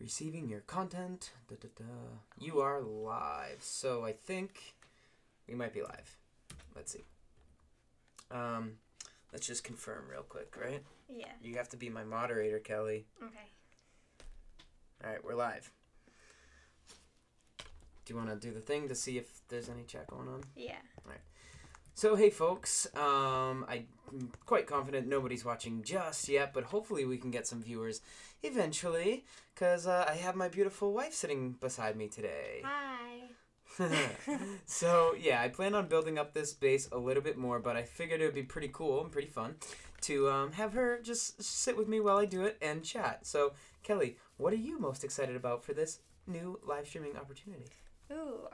Receiving your content. You are live. So I think we might be live. Let's see. Let's just confirm real quick, right? Yeah. You have to be my moderator, Kelly. Okay. All right, we're live. Do you want to do the thing to see if there's any chat going on? Yeah. All right. So, hey, folks. I'm quite confident nobody's watching just yet, but hopefully we can get some viewers eventually, because I have my beautiful wife sitting beside me today. Hi. So, yeah, I plan on building up this base a little bit more, but I figured it would be pretty cool and pretty fun to have her just sit with me while I do it and chat. So, Kelly, what are you most excited about for this new live streaming opportunity? Ooh,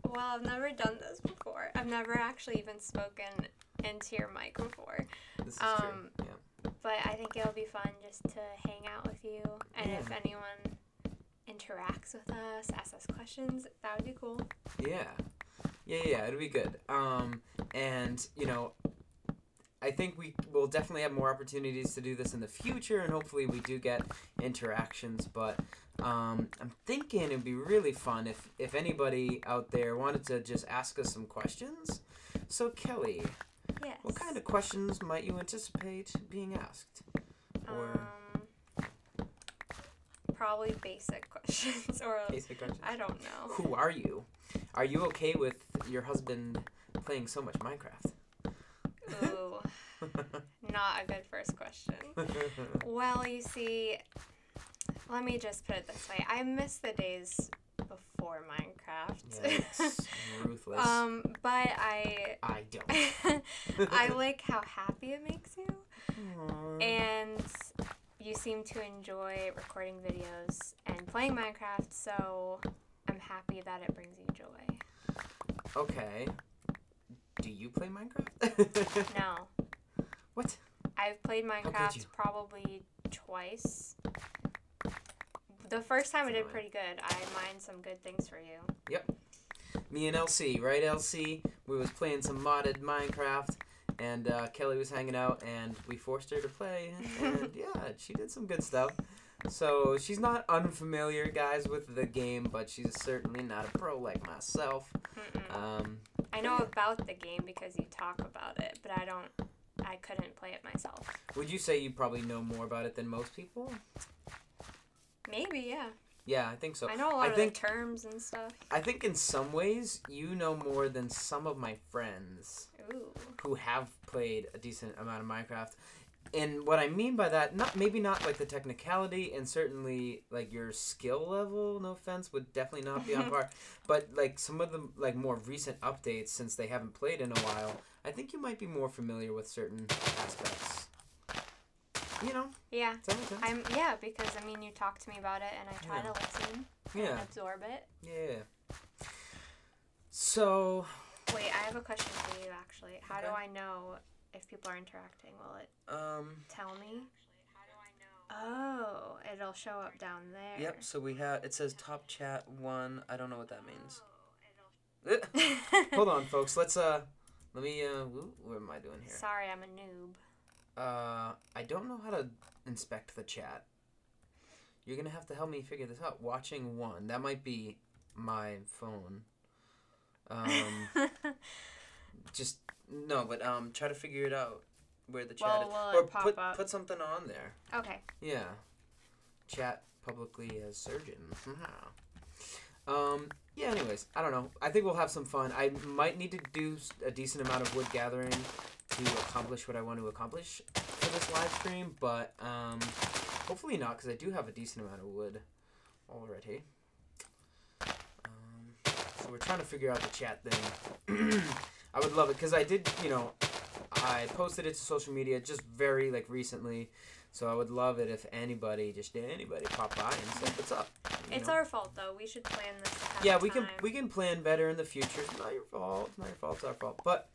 well, I've never done this before. I've never actually even spoken into your mic before. This is true, yeah. But I think it'll be fun just to hang out with you. And if anyone interacts with us, asks us questions, that would be cool. Yeah, it'll be good. And, you know, I think we will definitely have more opportunities to do this in the future, and hopefully we do get interactions, but I'm thinking it'd be really fun if anybody out there wanted to just ask us some questions. So, Kelly, Yes. What kind of questions might you anticipate being asked? Or probably basic questions or basic questions? I don't know. Who are you? Are you okay with your husband playing so much Minecraft? Ooh, not a good first question. Well, you see, let me just put it this way. I miss the days before Minecraft. Yeah, it's ruthless. But I don't. I like how happy it makes you. Aww. And you seem to enjoy recording videos and playing Minecraft, so I'm happy that it brings you joy. Okay. Do you play Minecraft? No. What? I've played Minecraft probably twice. The first time I did pretty good. I mined some good things for you. Yep. Me and LC, right, LC? We was playing some modded Minecraft, and Kelly was hanging out, and we forced her to play, and yeah, she did some good stuff. So she's not unfamiliar, guys, with the game, but she's certainly not a pro like myself. I know about the game because you talk about it, but I couldn't play it myself. Would you say you probably know more about it than most people? Maybe, yeah. Yeah, I think so. I know a lot of the terms and stuff. I think in some ways you know more than some of my friends who have played a decent amount of Minecraft. And what I mean by that, maybe not like the technicality, and certainly like your skill level, no offense, would definitely not be on par. But like some of the like more recent updates, since they haven't played in a while, I think you might be more familiar with certain aspects. You know? Yeah. Does that make sense? Yeah, because I mean you talk to me about it and I try to listen and absorb it. Yeah. So wait, I have a question for you actually. How do I know if people are interacting? Will it tell me? Oh, it'll show up down there. Yep, so it says top chat 1. I don't know what that means. Hold on, folks. Let me what am I doing here? Sorry, I'm a noob. I don't know how to inspect the chat. You're going to have to help me figure this out. Watching 1. That might be my phone. Try to figure it out where the chat is. Or put something on there. Okay. Yeah. Chat publicly as surgeon. Yeah, anyways, I don't know. I think we'll have some fun. I might need to do a decent amount of wood gathering to accomplish what I want to accomplish for this live stream, but hopefully not, because I do have a decent amount of wood already. So we're trying to figure out the chat thing. I would love it, because I did, I posted it to social media just very, recently, so I would love it if anybody pop by and say what's up. It's our fault, though. We should plan this ahead Yeah, of time. we can plan better in the future. It's not your fault. It's not your fault. It's our fault. But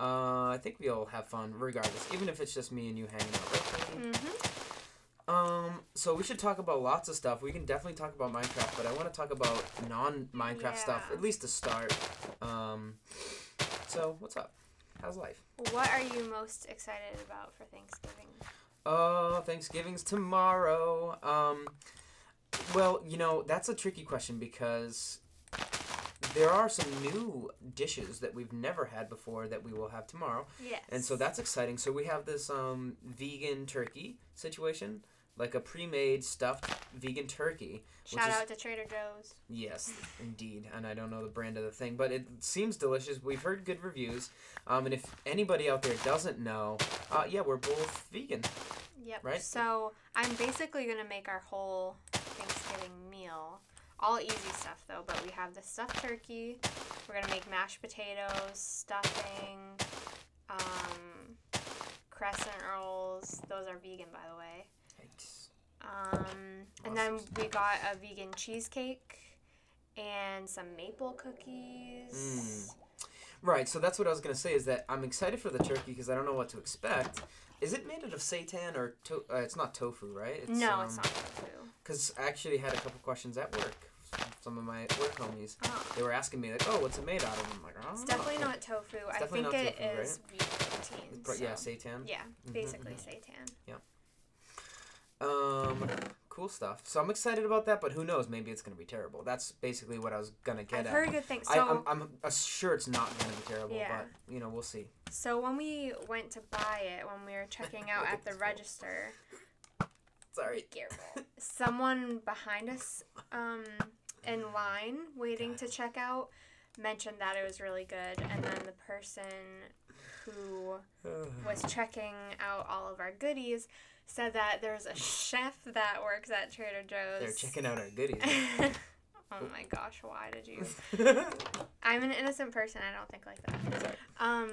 I think we'll have fun regardless, even if it's just me and you hanging out. So we should talk about lots of stuff. We can definitely talk about Minecraft, but I want to talk about non-Minecraft stuff, at least to start. So what's up? How's life? What are you most excited about for Thanksgiving? Oh, Thanksgiving's tomorrow. Well, that's a tricky question because there are some new dishes that we've never had before that we will have tomorrow. Yes. And so that's exciting. So we have this vegan turkey situation, like a pre-made stuffed vegan turkey. Shout out to Trader Joe's. Yes, indeed. And I don't know the brand of the thing, but it seems delicious. We've heard good reviews. And if anybody out there doesn't know, yeah, we're both vegan. Yep. Right? So I'm basically going to make our whole Thanksgiving meal. All easy stuff, though, but we have the stuffed turkey. We're going to make mashed potatoes, stuffing, crescent rolls. Those are vegan, by the way. Thanks. And then we got a vegan cheesecake and some maple cookies. Right, so that's what I was going to say is that I'm excited for the turkey because I don't know what to expect. Is it made out of seitan or it's not tofu, right? No, it's not tofu. Because I actually had a couple questions at work. Some of my work homies, they were asking me, like, oh, what's it made out of? I'm like, oh, it's definitely not tofu. I think it is wheat protein. So. Yeah, seitan? Yeah, basically seitan. Yeah. Cool stuff. So I'm excited about that, but who knows? Maybe it's going to be terrible. That's basically what I was going to get at. I've heard good things. So I'm sure it's not going to be terrible, but, we'll see. So when we went to buy it, when we were checking out at the register... Sorry. Be careful. Someone behind us in line waiting to check out mentioned that it was really good, and then the person who was checking out all of our goodies said that there's a chef that works at Trader Joe's. They're checking out our goodies. Oh my gosh, why did you? I'm an innocent person. I don't think like that. Sorry.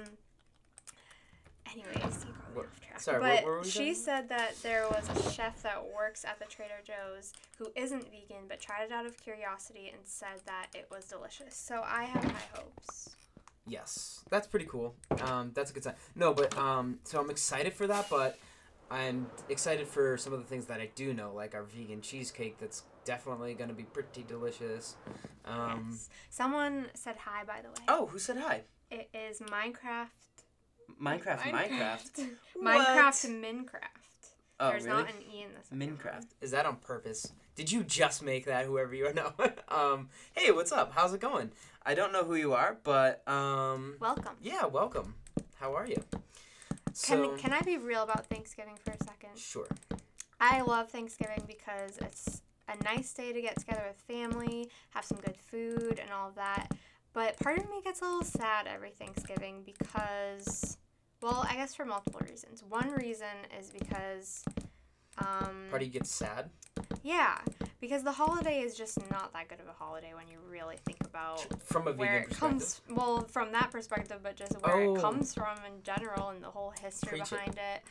Anyways, you got me off track. Sorry, but what were we she saying? said that there was a chef that works at the Trader Joe's who isn't vegan but tried it out of curiosity and said that it was delicious. So I have high hopes. Yes, that's pretty cool. That's a good sign. No, but so I'm excited for that, but I'm excited for some of the things that I do know, like our vegan cheesecake. That's definitely going to be pretty delicious. Yes. Someone said hi, by the way. Oh, who said hi? It is Minecraft. Minecraft. Minecraft Minecraft. Oh, There's really? not an E in this. Minecraft. Is that on purpose? Did you just make that, whoever you are? No. Hey, what's up? How's it going? I don't know who you are, but welcome. Yeah, welcome. How are you? So, can I be real about Thanksgiving for a second? Sure. I love Thanksgiving because it's a nice day to get together with family, have some good food and all of that. But part of me gets a little sad every Thanksgiving because, well, I guess for multiple reasons. One reason is because... part of you gets sad? Yeah, because the holiday is just not that good of a holiday when you really think about from a where it comes. Well, from that perspective, but just where it comes from in general and the whole history behind it.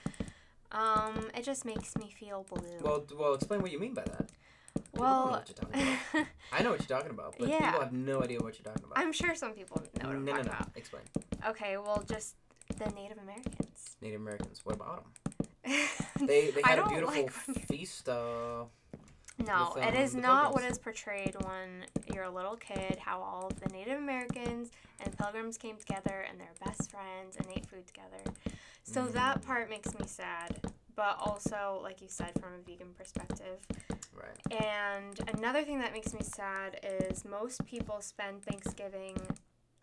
It just makes me feel blue. Well, explain what you mean by that. Well, I know what you're talking about, but people have no idea what you're talking about. I'm sure some people know what I'm talking about. Explain. Okay, well, just the Native Americans. Native Americans. What about them? They had a beautiful feast. No, it is not what is portrayed when you're a little kid, how all of the Native Americans and Pilgrims came together and they're best friends and ate food together. So that part makes me sad, but also, like you said, from a vegan perspective. Right. And another thing that makes me sad is most people spend Thanksgiving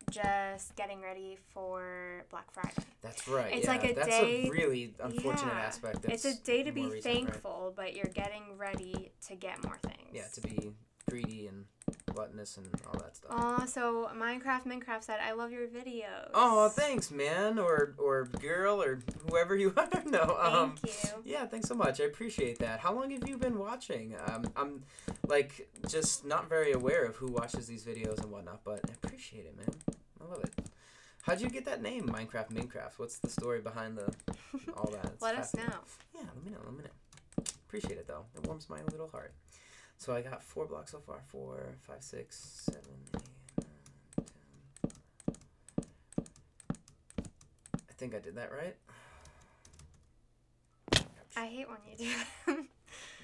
just getting ready for Black Friday. That's right. It's like a day. That's a really unfortunate aspect. It's a day to be thankful, but you're getting ready to get more things. Yeah, to be greedy and gluttonous and all that stuff. So Minecraft said, "I love your videos." Oh, thanks, man, or girl, or whoever you are. No, thank you. Yeah, thanks so much. I appreciate that. How long have you been watching? I'm like just not very aware of who watches these videos and whatnot, but I appreciate it, man. I love it. How'd you get that name, Minecraft? What's the story behind all that? Let us know. Yeah, let me know. Appreciate it though. It warms my little heart. So I got 4 blocks so far. 4, 5, 6, 7, 8, 9, 10. I think I did that right. I hate when you do 1, 2,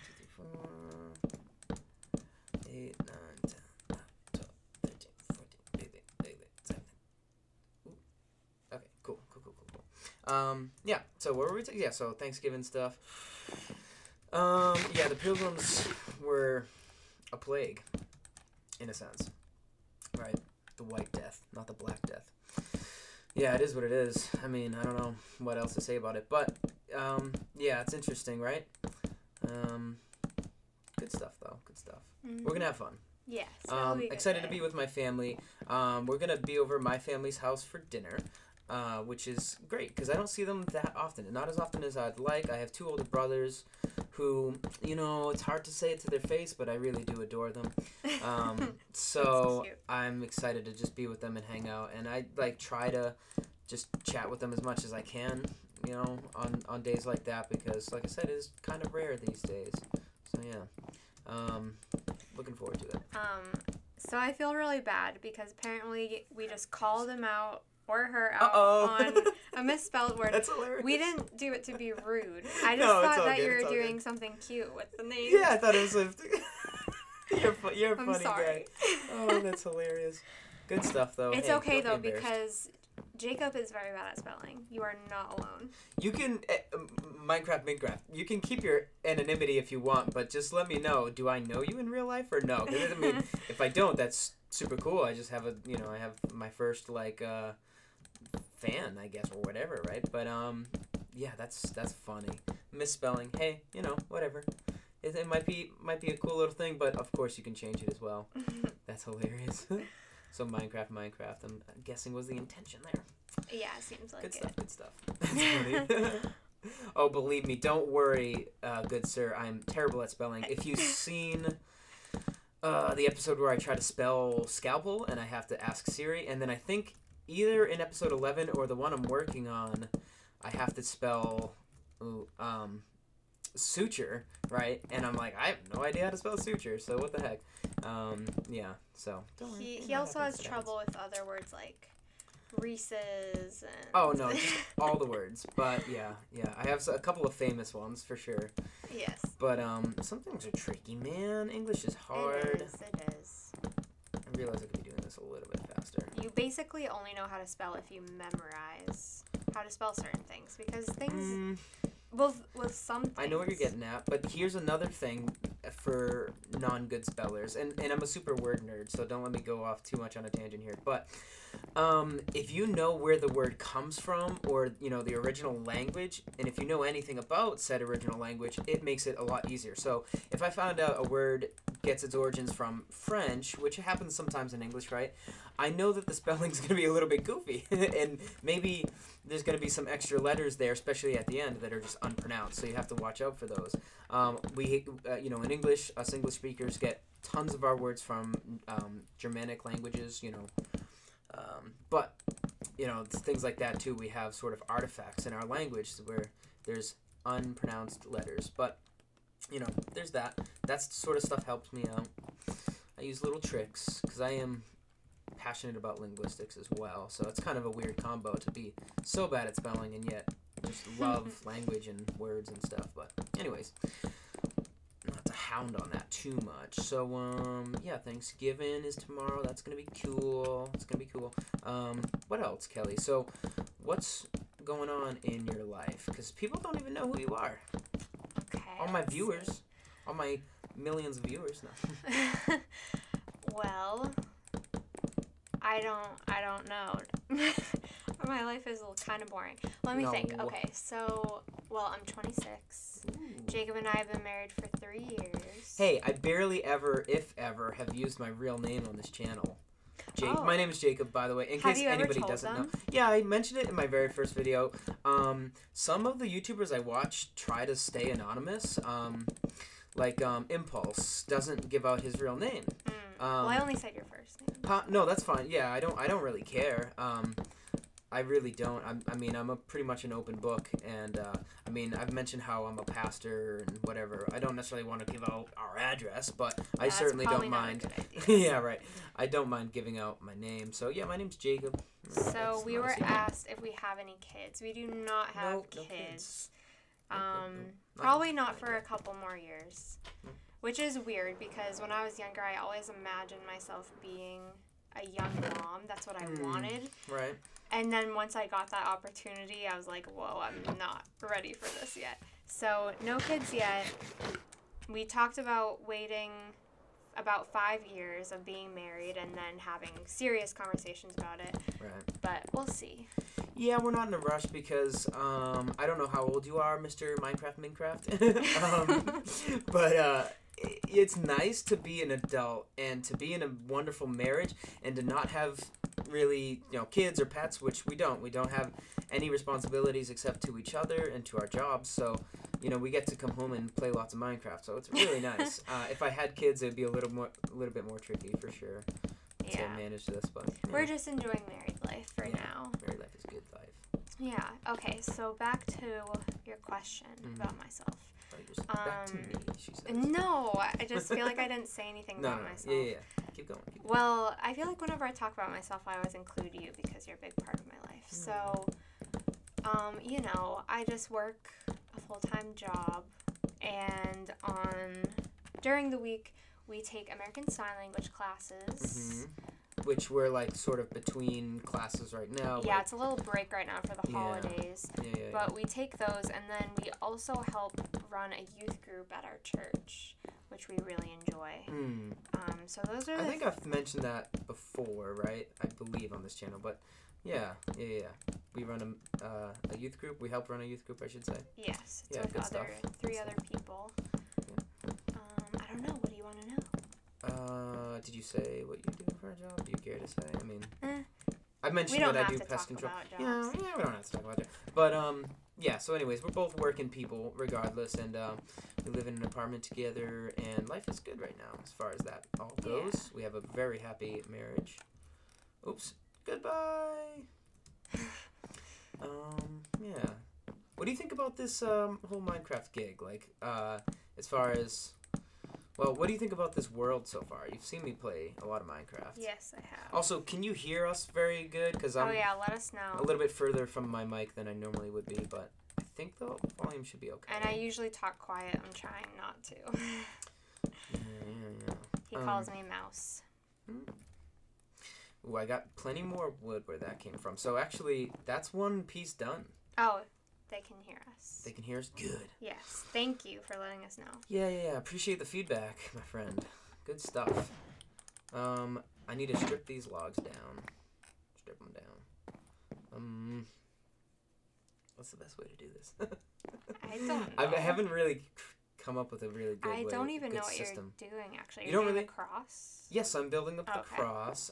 3, 4, 8, 9, 10, 11, 12, 13, 14, 15, 16, 17. Ooh. Okay, cool. Yeah. So what were we? Yeah. So Thanksgiving stuff. Yeah. The Pilgrims were a plague, in a sense, right? The White Death, not the Black Death. Yeah, it is what it is. I mean, I don't know what else to say about it, but yeah, it's interesting, right? Good stuff though. Good stuff. Mm-hmm. We're gonna have fun. Yes. Excited to be with my family. We're gonna be over my family's house for dinner, which is great because I don't see them that often, and not as often as I'd like. I have 2 older brothers, who, you know, it's hard to say it to their face, but I really do adore them. So I'm excited to just be with them and hang out, and I try to just chat with them as much as I can, you know, on days like that because, like I said, it is kind of rare these days. So yeah. Looking forward to it. So I feel really bad because apparently we just called him out or her out on a misspelled word. That's hilarious. We didn't do it to be rude. I just thought that you were doing something cute with the name. Yeah, I thought it was you're a funny sorry. guy. Oh, that's hilarious. Good stuff though. It's okay though because Jacob is very bad at spelling. You are not alone. You can Minecraft. You can keep your anonymity if you want, but just let me know. Do I know you in real life or no? 'Cause, I mean, if I don't, that's super cool. I just have I have my first fan, I guess, or whatever, right? But yeah, that's funny. Misspelling. Hey, whatever. It might be a cool little thing, but of course you can change it as well. That's hilarious. So Minecraft. I'm guessing was the intention there. Yeah, it seems like Good stuff. That's funny. Oh, believe me, don't worry, good sir. I'm terrible at spelling. If you've seen the episode where I try to spell scalpel and I have to ask Siri, and then I think either in episode 11 or the one I'm working on, I have to spell suture, right? And I'm like, I have no idea how to spell suture, so what the heck? Yeah, so don't worry. He also has trouble with other words like Reese's and... Oh, no, just all the words. But, yeah. I have a couple of famous ones, for sure. Yes. But, some things are tricky, man. English is hard. It is. I realize I could be doing this a little bit faster. You basically only know how to spell if you memorize how to spell certain things. Because things... With some things... I know what you're getting at, but here's another thing for non-good spellers. And I'm a super word nerd, so don't let me go off too much on a tangent here. But if you know where the word comes from or, the original language, and if you know anything about said original language, it makes it a lot easier. So if I found out a word gets its origins from French, which happens sometimes in English, right? I know that the spelling's going to be a little bit goofy, and maybe there's going to be some extra letters there, especially at the end, that are just unpronounced, so you have to watch out for those. We, in English, us English speakers get tons of our words from Germanic languages, but, things like that, too. We have sort of artifacts in our language where there's unpronounced letters, but, there's that. That sort of stuff helps me out. I use little tricks, because I am passionate about linguistics as well, so it's kind of a weird combo to be so bad at spelling and yet just love language and words and stuff. But anyways, not to hound on that too much. So yeah, Thanksgiving is tomorrow. That's gonna be cool. It's gonna be cool. What else, Kelly? So what's going on in your life? Because people don't even know who you are. Okay. All my viewers, all my millions of viewers now. Well, I don't know. My life is kind of boring. Let me think. Okay, so, I'm 26. Ooh. Jacob and I have been married for 3 years. Hey, I barely ever, if ever, have used my real name on this channel. My name is Jacob, by the way, in case anybody doesn't know. Yeah, I mentioned it in my very first video. Some of the YouTubers I watch try to stay anonymous. Impulse doesn't give out his real name. I only said your first name. No, that's fine. Yeah, I don't really care. I really don't. I'm pretty much an open book, and I've mentioned how I'm a pastor and whatever. I don't necessarily want to give out our address, but I certainly don't mind. Yeah, right. I don't mind giving out my name. So yeah, my name's Jacob. So we were asked if we have any kids. We do not have kids. Probably not for a couple more years. Which is weird because when I was younger, I always imagined myself being a young mom. That's what I wanted. Right. And then once I got that opportunity, I was like, whoa, I'm not ready for this yet. So no kids yet. We talked about waiting about 5 years of being married and then having serious conversations about it. Right. But we'll see. Yeah, we're not in a rush because I don't know how old you are, Mr. Minecraft. But it's nice to be an adult and to be in a wonderful marriage and to not have really, kids or pets, which we don't. We don't have any responsibilities except to each other and to our jobs. So, we get to come home and play lots of Minecraft. So it's really nice. If I had kids, it'd be a little bit more tricky for sure to manage this. But we're just enjoying married life for now. Married life is good life. Yeah. Okay. So back to your question about myself. Back to me, she says. No, I just feel like I didn't say anything about myself. Yeah. Keep going. Well, I feel like whenever I talk about myself, I always include you because you're a big part of my life. So, I just work a full-time job, and during the week, we take American Sign Language classes. Which we're sort of between classes right now. Yeah, it's a little break right now for the holidays. Yeah. But we take those, and then we also help run a youth group at our church, which we really enjoy. So those are. I think I've mentioned that before, right? I believe on this channel, but yeah. We run a youth group. We help run a youth group, I should say. Yes, it's with three other people. Yeah. I don't know. What do you want to know? Did you say what you do for a job? Do you care to say? I mean, I mentioned that I do pest control. Yeah, we don't have to talk about it. But so anyways, we're both working people regardless, and we live in an apartment together, and life is good right now as far as that all goes. Yeah. We have a very happy marriage. Oops. Goodbye. Yeah. What do you think about this whole Minecraft gig? As far as... Well, what do you think about this world so far? You've seen me play a lot of Minecraft. Yes, I have. Also, can you hear us very good? Because I'm let us know. A little bit further from my mic than I normally would be, but I think the volume should be okay. And I usually talk quiet. I'm trying not to. Yeah. He calls me Mouse. Ooh, I got plenty more wood where that came from. So actually, that's one piece done. Oh, they can hear us. They can hear us? Good. Yes. Thank you for letting us know. Yeah. Appreciate the feedback, my friend. Good stuff. I need to strip these logs down. Strip them down. What's the best way to do this? I don't know. I haven't really come up with a really good I don't even know what system. You're doing, actually. You don't doing really? The cross? Yes, I'm building up the cross.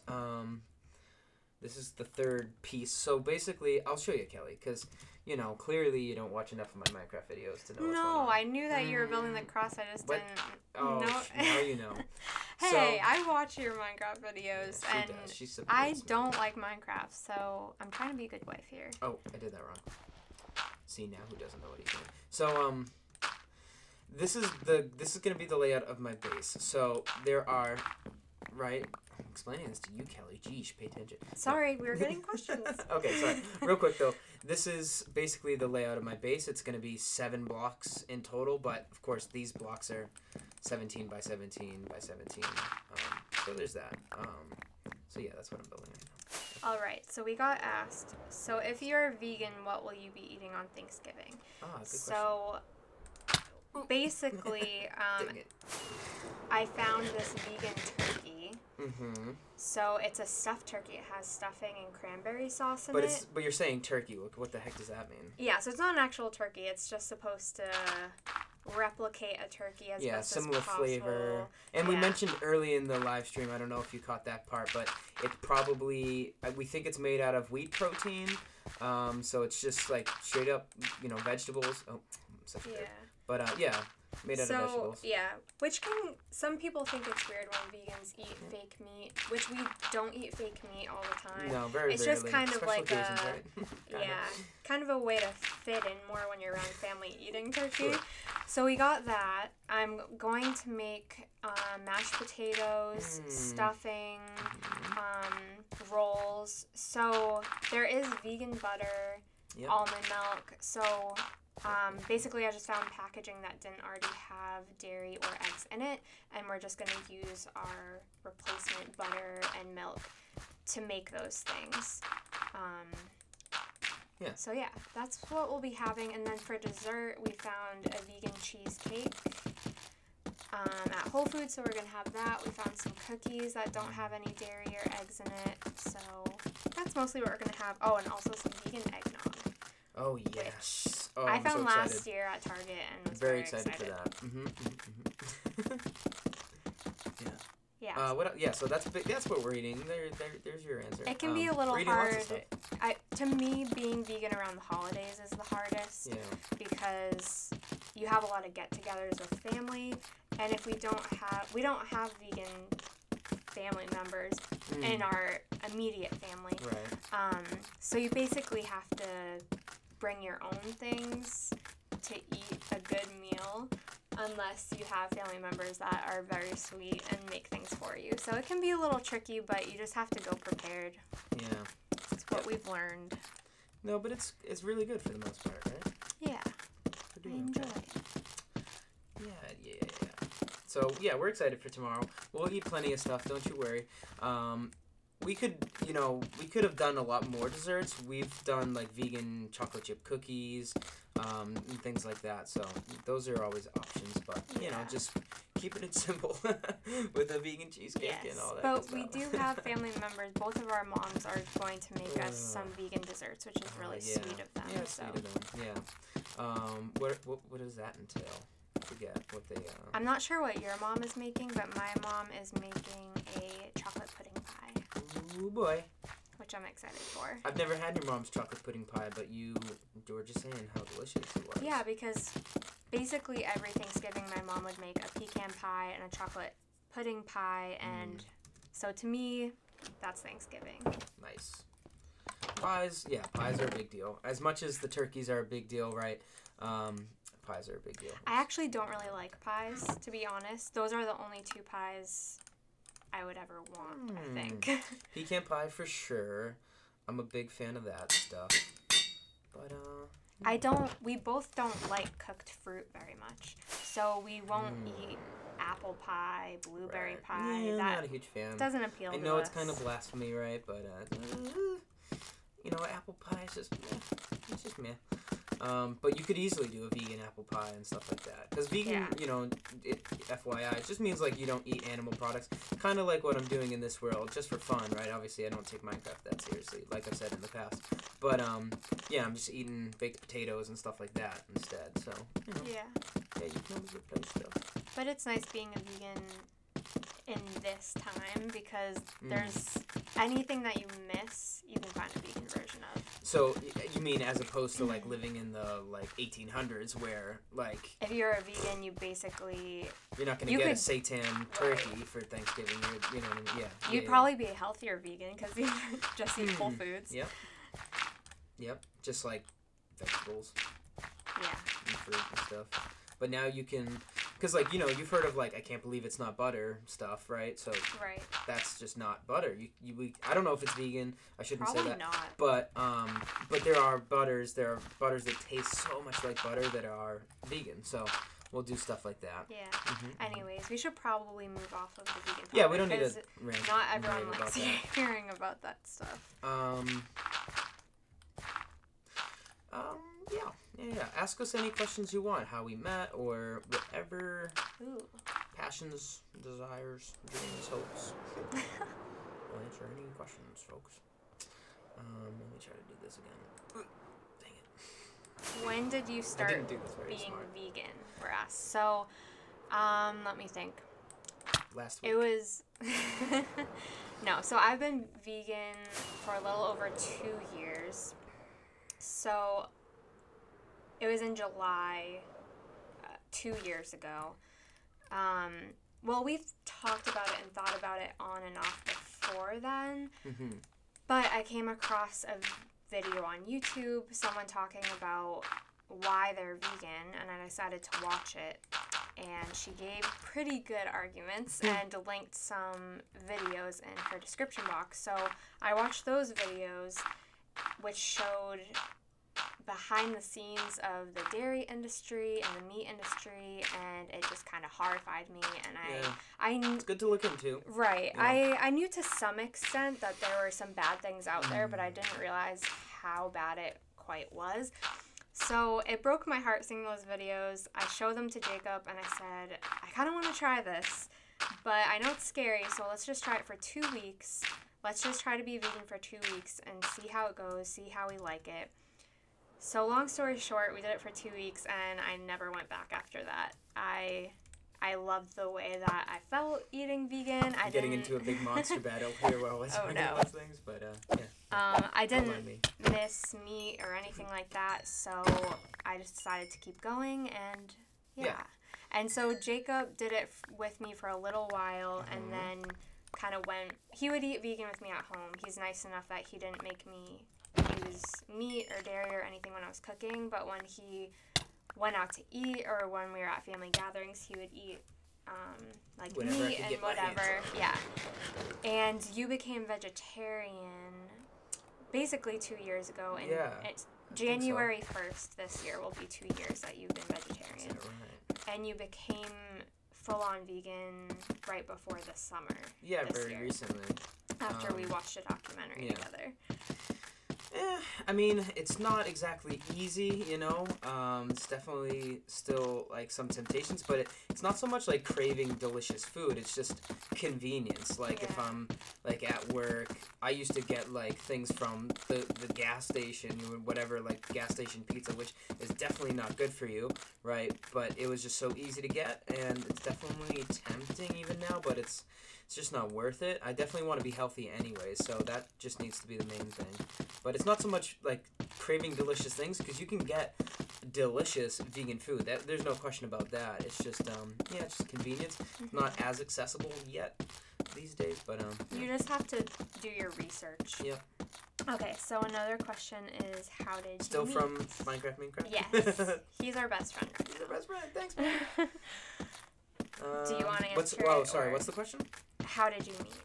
This is the third piece. So basically, I'll show you, Kelly, because, clearly you don't watch enough of my Minecraft videos to know what's going on. I knew that you were building the cross. I just didn't know. Now you know. Hey, I watch your Minecraft videos, and I don't like Minecraft, so I'm trying to be a good wife here. Oh, I did that wrong. See, now who doesn't know what he's doing? So, this is going to be the layout of my base. So, there are, right... I'm explaining this to you, Kelly. Geesh, pay attention. Sorry, we were getting questions. Okay, sorry. Real quick, though. This is basically the layout of my base. It's going to be 7 blocks in total, but, of course, these blocks are 17 by 17 by 17. So there's that. So, yeah, that's what I'm building right now. All right, so we got asked, so if you're a vegan, what will you be eating on Thanksgiving? Good question. So... Basically, I found this vegan turkey. So it's a stuffed turkey. It has stuffing and cranberry sauce in it. But you're saying turkey. What the heck does that mean? Yeah, so it's not an actual turkey. It's just supposed to replicate a turkey as best similar as possible. Flavor. And we mentioned early in the live stream, I don't know if you caught that part, but it's probably, we think it's made out of wheat protein. So it's just straight up, vegetables. Oh, such a good. But, made out of vegetables. Which some people think it's weird when vegans eat fake meat, which we don't eat fake meat all the time. No, very It's rarely. just kind of Special like occasions, right? kind of a way to fit in more when you're around family eating turkey. Sure. So we got that. I'm going to make mashed potatoes, stuffing, rolls. So there is vegan butter, almond milk. So... basically, I just found packaging that didn't already have dairy or eggs in it, and we're just going to use our replacement butter and milk to make those things. Yeah. So yeah, that's what we'll be having. And then for dessert, we found a vegan cheesecake at Whole Foods, so we're going to have that. We found some cookies that don't have any dairy or eggs in it, so that's mostly what we're going to have. Oh, and also some vegan eggnog. Oh, yes. Oh, I found last year at Target and was very excited for that. Yeah. Yeah. Yeah. So that's what we're eating. There's your answer. It can be a little hard. To me, being vegan around the holidays is the hardest. Yeah. Because you have a lot of get-togethers with family, and if we don't have vegan family members in our immediate family. Right. So you basically have to bring your own things to eat a good meal, unless you have family members that are very sweet and make things for you. So it can be a little tricky, but you just have to go prepared. Yeah. That's what we've learned. No, but it's really good for the most part, right? Yeah. I enjoy it. Yeah. So, yeah, we're excited for tomorrow. We'll eat plenty of stuff, don't you worry. We could have done a lot more desserts. We've done, like, vegan chocolate chip cookies, and things like that. So, those are always options. But, you know, just keeping it simple with a vegan cheesecake and all that. But we do have family members. Both of our moms are going to make us some vegan desserts, which is really sweet of them. Yeah, sweet of them. Yeah. What does that entail? I forget what they. I'm not sure what your mom is making, but my mom is making a chocolate pudding pie. Ooh boy. Which I'm excited for. I've never had your mom's chocolate pudding pie, but you were just saying how delicious it was. Yeah, because basically every Thanksgiving my mom would make a pecan pie and a chocolate pudding pie, and so to me, that's Thanksgiving. Nice. Pies are a big deal. As much as the turkeys are a big deal, right? Pies are a big deal. I actually don't really like pies, to be honest. Those are the only two pies I would ever want, I think. Pecan pie for sure. I'm a big fan of that stuff. But, we both don't like cooked fruit very much. So we won't eat apple pie, blueberry pie. Yeah, I'm not a huge fan. Doesn't appeal to us. I know it's kind of blasphemy, right? But, you know, apple pie is just meh. It's just meh. But you could easily do a vegan apple pie and stuff like that. Because vegan, you know, FYI, it just means, like, you don't eat animal products. Kind of like what I'm doing in this world, just for fun, right? Obviously, I don't take Minecraft that seriously, like I've said in the past. But, yeah, I'm just eating baked potatoes and stuff like that instead. So, you know. Yeah, you can always replace stuff. But it's nice being a vegan in this time, because there's anything that you miss, you can find a vegan version of. So, you mean as opposed to, like, living in the, like, 1800s where, like... If you're a vegan, you basically... You're not going to get a seitan turkey for Thanksgiving. You know what I mean? Yeah. You'd probably be a healthier vegan because you just eat Whole Foods. Yep. Just, like, vegetables. Yeah. And fruit and stuff. But now you can... Because, like, you know, you've heard of, like, I can't believe it's not butter stuff, right? So that's just not butter. I don't know if it's vegan. I shouldn't say that. Probably not. But there are butters that taste so much like butter that are vegan. So we'll do stuff like that. Yeah. Anyways, we should probably move off of the vegan part. Yeah, we don't need to rant. Not everyone likes hearing about that stuff. Yeah. Ask us any questions you want. How we met or whatever. Ooh. Passions, desires, dreams, hopes. We'll answer any questions, folks. Let me try to do this again. Dang it. When did you start being vegan for us? So, let me think. Last week. It was... No, so I've been vegan for a little over 2 years. So... It was in July 2 years ago. Well, we've talked about it and thought about it on and off before then. But I came across a video on YouTube, someone talking about why they're vegan, and I decided to watch it. And she gave pretty good arguments and linked some videos in her description box. So I watched those videos, which showed behind the scenes of the dairy industry and the meat industry, and it just kind of horrified me. And it's good to look into. Right. I knew to some extent that there were some bad things out there, but I didn't realize how bad it quite was. So it broke my heart seeing those videos. I showed them to Jacob, and I said, I kind of want to try this, but I know it's scary, so let's just try it for 2 weeks. Let's just try to be vegan for 2 weeks and see how it goes, see how we like it. So long story short, we did it for 2 weeks, and I never went back after that. I loved the way that I felt eating vegan. Getting into a big monster battle here while I was doing those things, but yeah. I didn't miss meat or anything like that, so I just decided to keep going, and yeah. And so Jacob did it with me for a little while, and then kind of he would eat vegan with me at home. He's nice enough that he didn't make me use meat or dairy or anything when I was cooking, but when he went out to eat or when we were at family gatherings, he would eat like whatever meat and whatever. Yeah. And you became vegetarian basically 2 years ago, and it's January 1st this year will be 2 years that you've been vegetarian. Is that right? And you became full-on vegan right before the summer. Yeah, very recently. After we watched a documentary together. I mean, it's not exactly easy, you know. It's definitely still, like, some temptations, but it's not so much, like, craving delicious food. It's just convenience. Like, if I'm, like, at work, I used to get, like, things from the gas station, or whatever, like, gas station pizza, which is definitely not good for you, right? But it was just so easy to get, and it's definitely tempting even now, but it's just not worth it. I definitely want to be healthy anyway, so that just needs to be the main thing. But it's not so much like craving delicious things, because you can get delicious vegan food. There's no question about that. It's just it's just convenience. Not as accessible yet these days, but you just have to do your research. Yep. Okay, so another question is, how did Still you meet? From Minecraft? Yes. He's our best friend right now. He's our best friend. Thanks, man. Do you want to answer what's the question? How did you meet?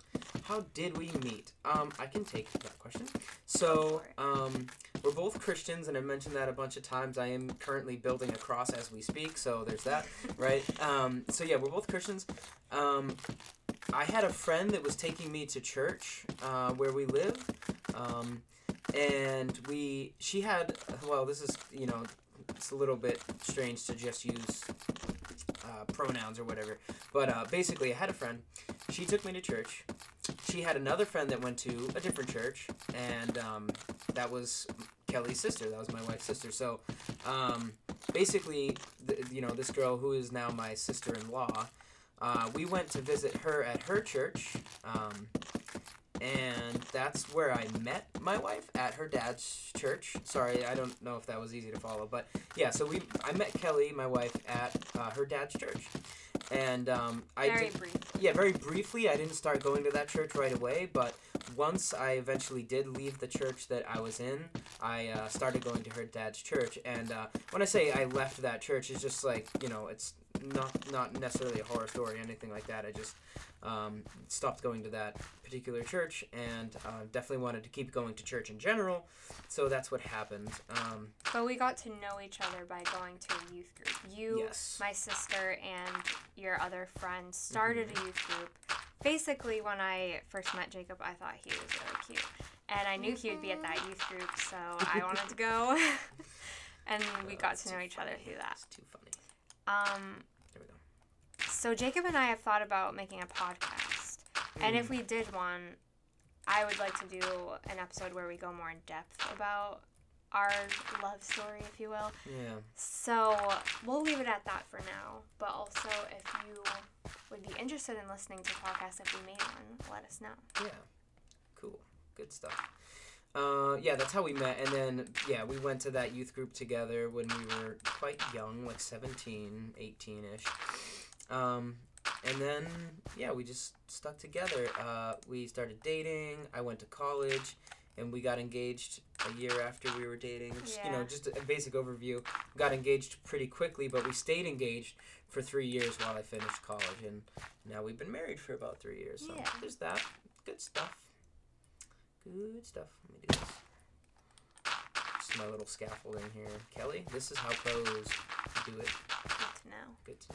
How did we meet? I can take that question. So, we're both Christians, and I've mentioned that a bunch of times. I am currently building a cross as we speak, so there's that, right? So yeah, we're both Christians. I had a friend that was taking me to church where we live, and she had, well, this is, you know, it's a little bit strange to just use pronouns or whatever, but basically I had a friend. She took me to church. She had another friend that went to a different church, and that was Kelly's sister. That was my wife's sister. So basically, this girl who is now my sister-in-law, we went to visit her at her church, and that's where I met my wife, at her dad's church. Sorry, I don't know if that was easy to follow, but yeah, so I met Kelly, my wife, at her dad's church. And very briefly. I didn't start going to that church right away, but once I eventually did leave the church that I was in, I started going to her dad's church. And when I say I left that church, it's just like, you know, it's not necessarily a horror story or anything like that. I just stopped going to that particular church, and definitely wanted to keep going to church in general, so that's what happened. But we got to know each other by going to a youth group. You, my sister, and your other friend started a youth group. Basically, when I first met Jacob, I thought he was really cute, and I knew he would be at that youth group, so I wanted to go, and we got to know each other through that. It's too funny. There we go. So Jacob and I have thought about making a podcast, and if we did one, I would like to do an episode where we go more in depth about our love story, if you will. Yeah. So we'll leave it at that for now, but also if you would be interested in listening to podcasts if we made one, let us know. Yeah. Cool. Good stuff. Yeah, that's how we met, and then, yeah, we went to that youth group together when we were quite young, like 17, 18-ish. And then, yeah, we just stuck together. We started dating, I went to college, and we got engaged a year after we were dating. Just, you know, just a basic overview. Got engaged pretty quickly, but we stayed engaged for 3 years while I finished college, and now we've been married for about 3 years, so there's that. Good stuff. Good stuff. Let me do this. to my little scaffolding here. Kelly, this is how pros do it. Good to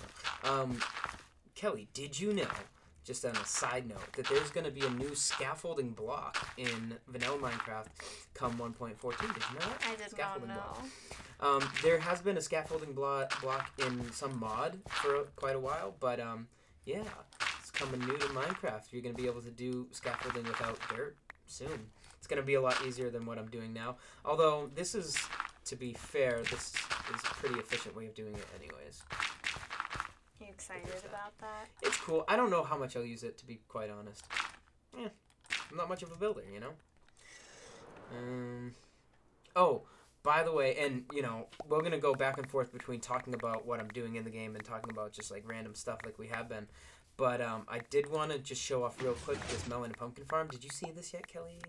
know. Kelly, did you know, just on a side note, that there's going to be a new scaffolding block in vanilla Minecraft come 1.14? Did you know that? I did not know. There has been a scaffolding block in some mod for quite a while, but yeah, it's coming new to Minecraft. You're going to be able to do scaffolding without dirt soon. It's going to be a lot easier than what I'm doing now. Although, this is, to be fair, this is a pretty efficient way of doing it anyways. You excited about that? It's cool. I don't know how much I'll use it, to be quite honest. Yeah, I'm not much of a builder, you know? Oh, by the way, and, you know, we're going to go back and forth between talking about what I'm doing in the game and talking about just, like, random stuff like we have been. But I did want to just show off real quick this melon and pumpkin farm. Did you see this yet, Kelly?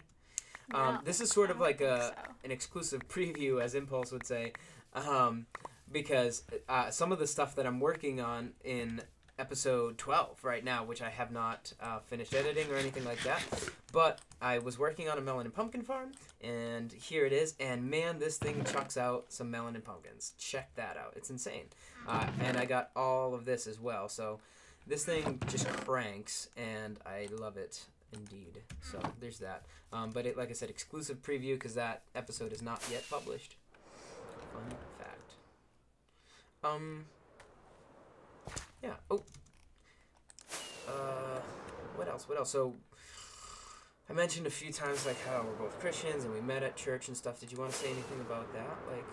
No, this is sort of like an exclusive preview, as Impulse would say, because some of the stuff that I'm working on in episode 12 right now, which I have not finished editing or anything like that, but I was working on a melon and pumpkin farm, and here it is, and man, this thing chucks out some melon and pumpkins. Check that out. It's insane. And I got all of this as well, so this thing just cranks, and I love it. Indeed. So there's that. But it, like I said, exclusive preview because that episode is not yet published. Fun fact. Yeah. Oh. What else? What else? So I mentioned a few times like how we're both Christians and we met at church and stuff. Did you want to say anything about that? Like,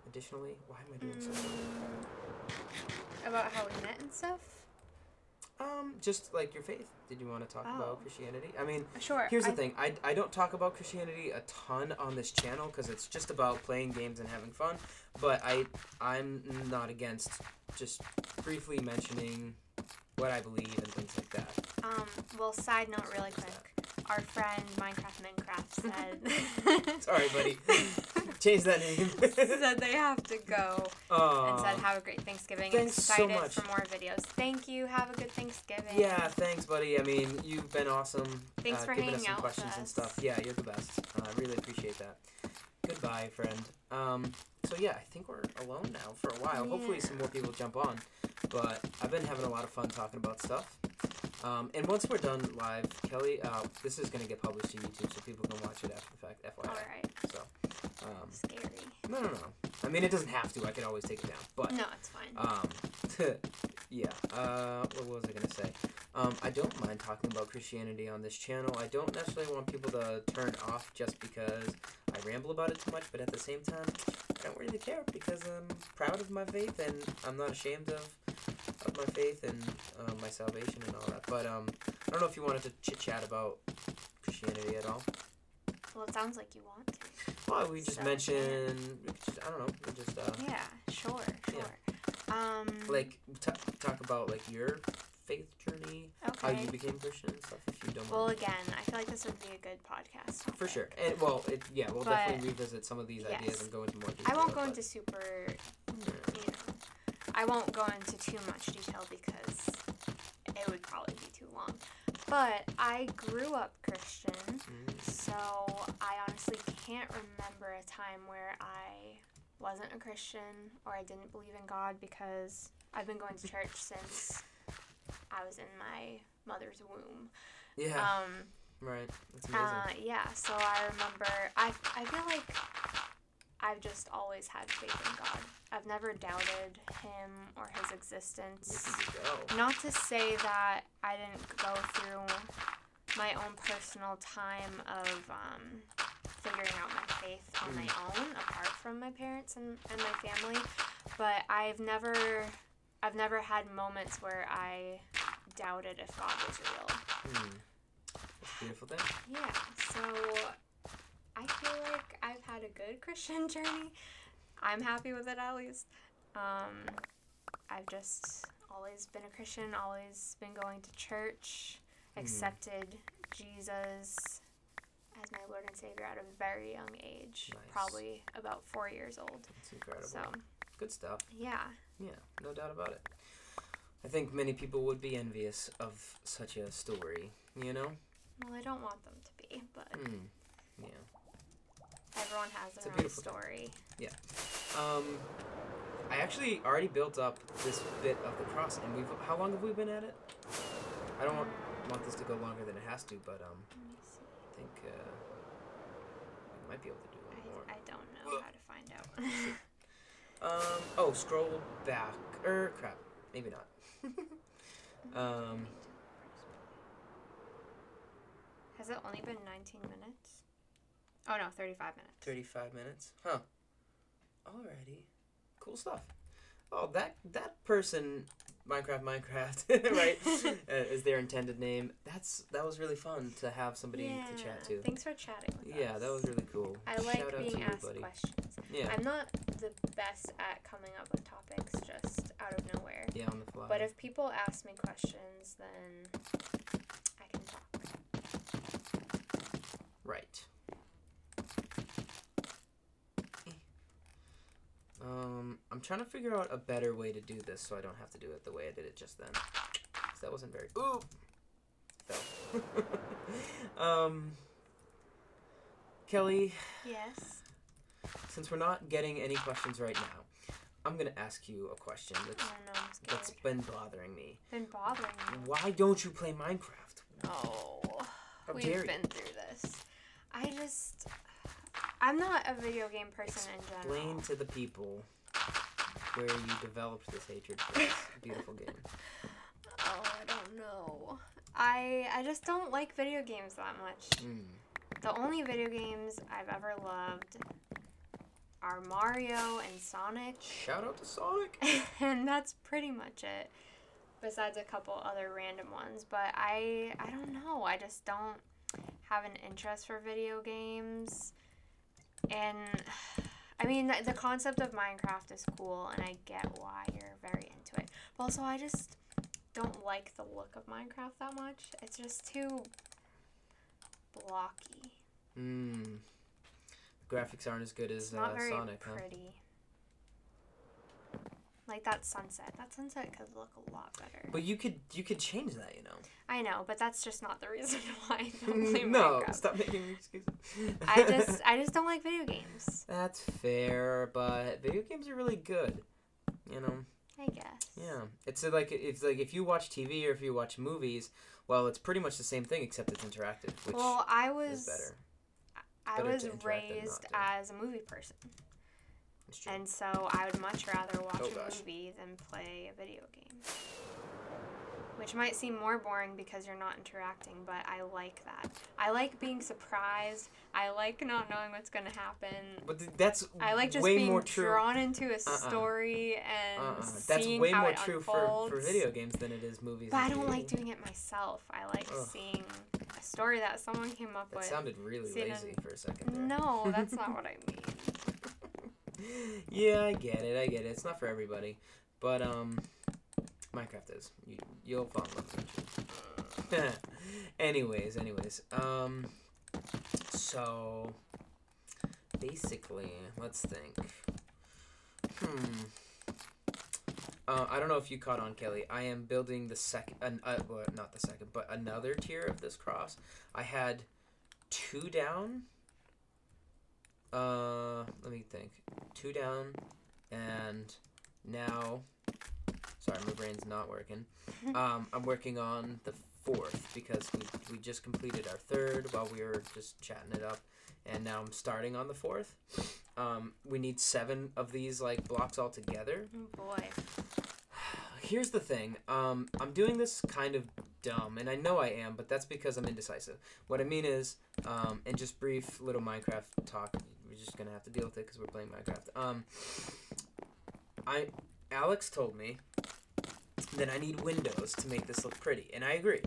additionally, why am I doing so? About how we met and stuff. Just like your faith. Did you want to talk about Christianity? I mean, sure. Here's the thing. I don't talk about Christianity a ton on this channel because it's just about playing games and having fun. But I'm not against just briefly mentioning what I believe and things like that. Well, side note really quick. Our friend Minecraft said... Sorry, buddy. Change that name. said they have to go. And said, have a great Thanksgiving. Thanks excited so much. For more videos. Thank you. Have a good Thanksgiving. Yeah, thanks, buddy. I mean, you've been awesome. Thanks for giving hanging us some out questions with us. And stuff. Yeah, you're the best. I really appreciate that. Goodbye, friend. So yeah, I think we're alone now for a while. Yeah. Hopefully some more people jump on. But I've been having a lot of fun talking about stuff. And once we're done live, Kelly, this is going to get published to YouTube so people can watch it after the fact, FYI. Alright. So, scary. No. I mean, it doesn't have to. I could always take it down. But no, it's fine. yeah. What was I going to say? I don't mind talking about Christianity on this channel. I don't necessarily want people to turn off just because I ramble about it too much. But at the same time, I don't really care because I'm proud of my faith and I'm not ashamed of my faith and my salvation and all that. But I don't know if you wanted to chit-chat about Christianity at all. Well, it sounds like you want to. Well, we just mentioned, I don't know, we just... yeah, sure. Yeah. Like, talk about, like, your faith journey, how you became Christian and stuff, if you don't mind. Well, again, I feel like this would be a good podcast topic. For sure. And, well, we'll definitely revisit some of these ideas and go into more detail. I won't go into super, I won't go into too much detail because it would probably be too long. But I grew up Christian, so I honestly can't remember a time where I wasn't a Christian or I didn't believe in God because I've been going to church since I was in my mother's womb. Yeah. Right. That's amazing. Yeah, so I remember, I feel like I've just always had faith in God. I've never doubted him or his existence. Not to say that I didn't go through my own personal time of figuring out my faith on my own, apart from my parents and my family, but I've never had moments where I doubted if God was real. That's a beautiful thing. Yeah, so I feel like I've had a good Christian journey. I'm happy with it, at least. I've just always been a Christian, always been going to church, accepted Jesus as my Lord and Savior at a very young age. Nice. Probably about 4 years old. That's incredible. So, good stuff. Yeah. Yeah, no doubt about it. I think many people would be envious of such a story, you know? Well, I don't want them to be, but... Yeah. everyone has their own story. Yeah. I actually already built up this bit of the cross, and how long have we been at it? I don't want this to go longer than it has to, but Let me see. I think we might be able to do a little more. I don't know how to find out. Oh, scroll back. Crap. Maybe not. Has it only been 19 minutes? Oh no, 35 minutes. 35 minutes? Huh. Alrighty. Cool stuff. Oh, that person, Minecraft, right, is their intended name. That was really fun to have somebody to chat to. Thanks for chatting with us. Yeah, that was really cool. I like being asked questions. Yeah. I'm not the best at coming up with topics just out of nowhere. Yeah, on the fly. But if people ask me questions, then I can talk. Right. I'm trying to figure out a better way to do this so I don't have to do it the way I did it just then. 'Cause that wasn't very... Ooh! Fell. Kelly? Yes? Since we're not getting any questions right now, I'm going to ask you a question that's been bothering me. Been bothering you? Why don't you play Minecraft? Oh, How dare we've been through this. I'm not a video game person in general. Explain to the people where you developed this hatred for this beautiful game. Oh, I don't know. I just don't like video games that much. The only video games I've ever loved are Mario and Sonic. Shout out to Sonic! And that's pretty much it. Besides a couple other random ones. But I don't know. I just don't have an interest for video games. And I mean, the concept of Minecraft is cool, and I get why you're very into it. But also, I just don't like the look of Minecraft that much. It's just too blocky. Graphics aren't as good as it's not very Sonic, pretty. Like that sunset. That sunset could look a lot better. But you could change that, you know. I know, but that's just not the reason why I don't play Minecraft. No, stop making excuses. I just don't like video games. That's fair, but video games are really good. You know. I guess. Yeah, it's like if you watch TV or if you watch movies, well, it's pretty much the same thing except it's interactive, which is better. I was raised as a movie person. And so I would much rather watch a movie than play a video game. Which might seem more boring because you're not interacting, but I like that. I like being surprised. I like not knowing what's going to happen. But that's I like just way being more true. Drawn into a story and seeing that's way how more it true unfolds. for video games than it is movies. But I don't like doing it myself. I like seeing a story that someone came up with. That sounded really lazy for a second there. No, that's not what I mean. Yeah, I get it. It's not for everybody, but Minecraft is. You'll fall in love with it. anyways, so basically, let's think. I don't know if you caught on, Kelly. I am building the second, well, not the second, but another tier of this cross. I had 2 down. Let me think. 2 down, and now, sorry, my brain's not working. I'm working on the 4th because we just completed our 3rd while we were just chatting it up, and now I'm starting on the 4th. We need 7 of these like blocks all together. Oh boy. Here's the thing. I'm doing this kind of dumb, and I know I am, but that's because I'm indecisive. What I mean is, and just brief little Minecraft talk. We're just gonna have to deal with it because we're playing Minecraft. Alex told me that I need windows to make this look pretty, and I agree.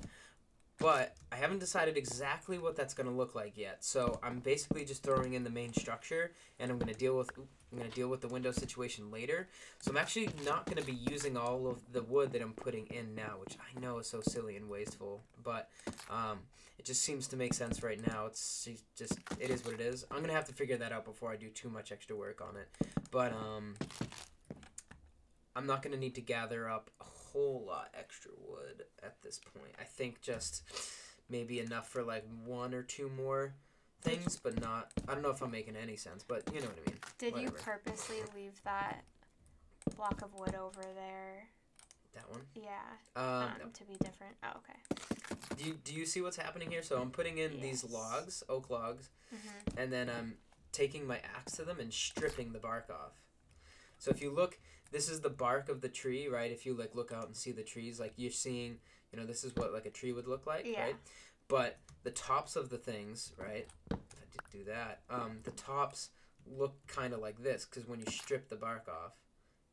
But I haven't decided exactly what that's gonna look like yet. So I'm basically just throwing in the main structure, and I'm gonna deal with the window situation later. So I'm actually not gonna be using all of the wood that I'm putting in now, which I know is so silly and wasteful, but it just seems to make sense right now. It is what it is. I'm gonna have to figure that out before I do too much extra work on it. But I'm not gonna need to gather up a whole lot extra wood at this point. I think just maybe enough for like 1 or 2 more things, but not... I don't know if I'm making any sense, but you know what I mean. Did you purposely leave that block of wood over there? That one? Yeah. No. To be different? Oh, okay. Do you see what's happening here? So I'm putting in these logs, oak logs, Mm-hmm. and then I'm taking my axe to them and stripping the bark off. So if you look, this is the bark of the tree, right? If you like look out and see the trees, like you're seeing, you know, this is what like a tree would look like, right? But the tops of the things, right? If I did do that, the tops look kind of like this because when you strip the bark off,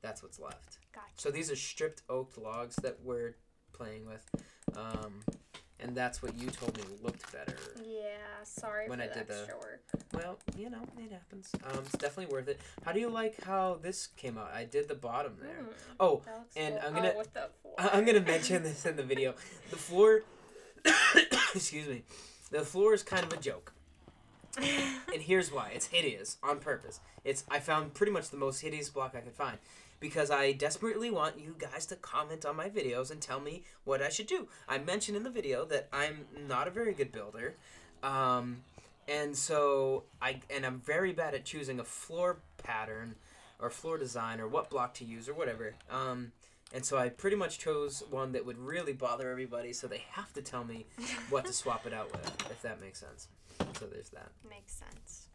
that's what's left. Gotcha. So these are stripped oak logs that we're playing with, and that's what you told me looked better. Yeah, sorry when for I the did extra work. Well, you know, it happens. It's definitely worth it. How do you like how this came out? I did the bottom there. Oh, and cool. I'm gonna mention this in the video. The floor, excuse me, the floor is kind of a joke. And here's why. It's hideous on purpose. I found pretty much the most hideous block I could find. Because I desperately want you guys to comment on my videos and tell me what I should do. I mentioned in the video that I'm not a very good builder. And so I'm very bad at choosing a floor pattern or floor design or what block to use or whatever. And so I pretty much chose one that would really bother everybody, so they have to tell me what to swap it out with, if that makes sense. So there's that. Makes sense.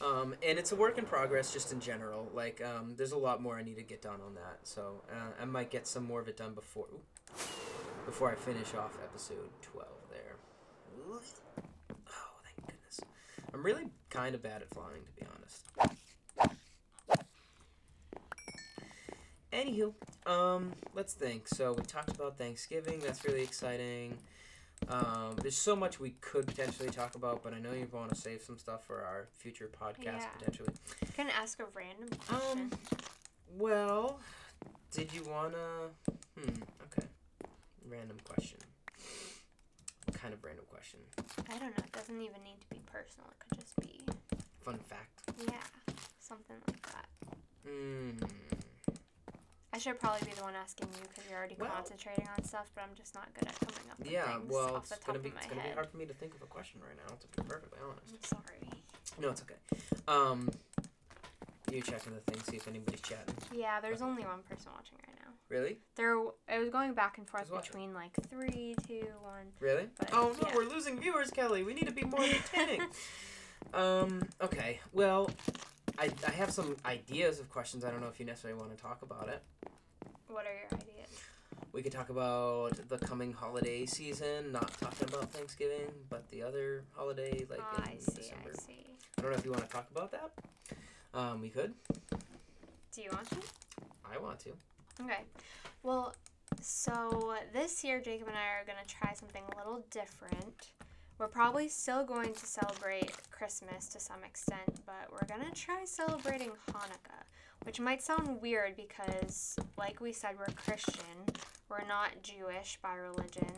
And it's a work in progress just in general. Like, there's a lot more I need to get done on that. So I might get some more of it done before I finish off episode 12 there. Oh, thank goodness. I'm really kind of bad at flying, to be honest. Anywho, let's think. So we talked about Thanksgiving. That's really exciting. There's so much we could potentially talk about, but I know you want to save some stuff for our future podcast, potentially. Can I ask a random question? Well, did you want to... okay. Random question. What kind of random question? I don't know. It doesn't even need to be personal. It could just be... Fun fact? Yeah. Something like that. I should probably be the one asking you because you're already concentrating on stuff, but I'm just not good at coming up with things off the top of my head. It's going to be hard for me to think of a question right now, to be perfectly honest. I'm sorry. No, it's okay. You checking the thing, see if anybody's chatting. Yeah, there's only one person watching right now. Really? It was going back and forth between like 3, 2, 1. Really? But, we're losing viewers, Kelly. We need to be more entertaining. Okay. Well, I have some ideas of questions. I don't know if you necessarily want to talk about it. What are your ideas? We could talk about the coming holiday season, not talking about Thanksgiving, but the other holiday, like in December. I see. I don't know if you want to talk about that. We could. Do you want to? I want to. Okay. Well, so this year Jacob and I are going to try something a little different. We're probably still going to celebrate Christmas to some extent, but we're going to try celebrating Hanukkah, which might sound weird because, like we said, we're Christian. We're not Jewish by religion.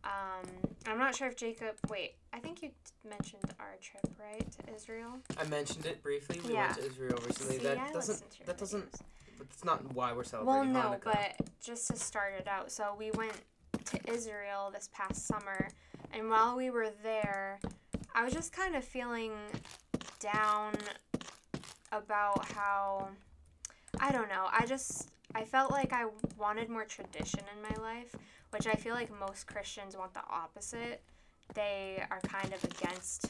I'm not sure if Jacob... Wait, I think you mentioned our trip, right, to Israel? I mentioned it briefly. We went to Israel recently. See, That's not why we're celebrating Hanukkah. Well, no, but just to start it out. So we went to Israel this past summer, and while we were there, I was just kind of feeling down about how... I don't know. I felt like I wanted more tradition in my life, which I feel like most Christians want the opposite. They are kind of against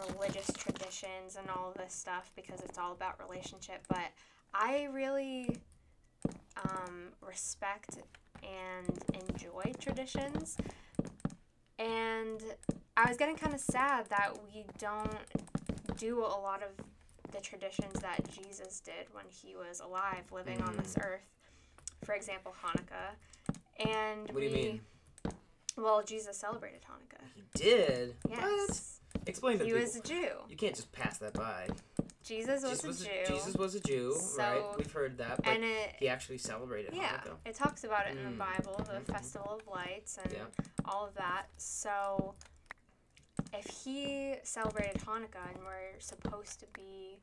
religious traditions and all of this stuff because it's all about relationship. But I really respect and enjoy traditions. And I was getting kind of sad that we don't do a lot of the traditions that Jesus did when he was alive, living on this earth. For example, Hanukkah. And what do you mean? Well, Jesus celebrated Hanukkah. He did? Yes. What? Explain to He people. was a Jew. You can't just pass that by. Jesus was a Jew. Jesus was a Jew, right? We've heard that, but he actually celebrated Hanukkah. It talks about it in the Bible, the Festival of Lights and all of that. So if he celebrated Hanukkah and we're supposed to be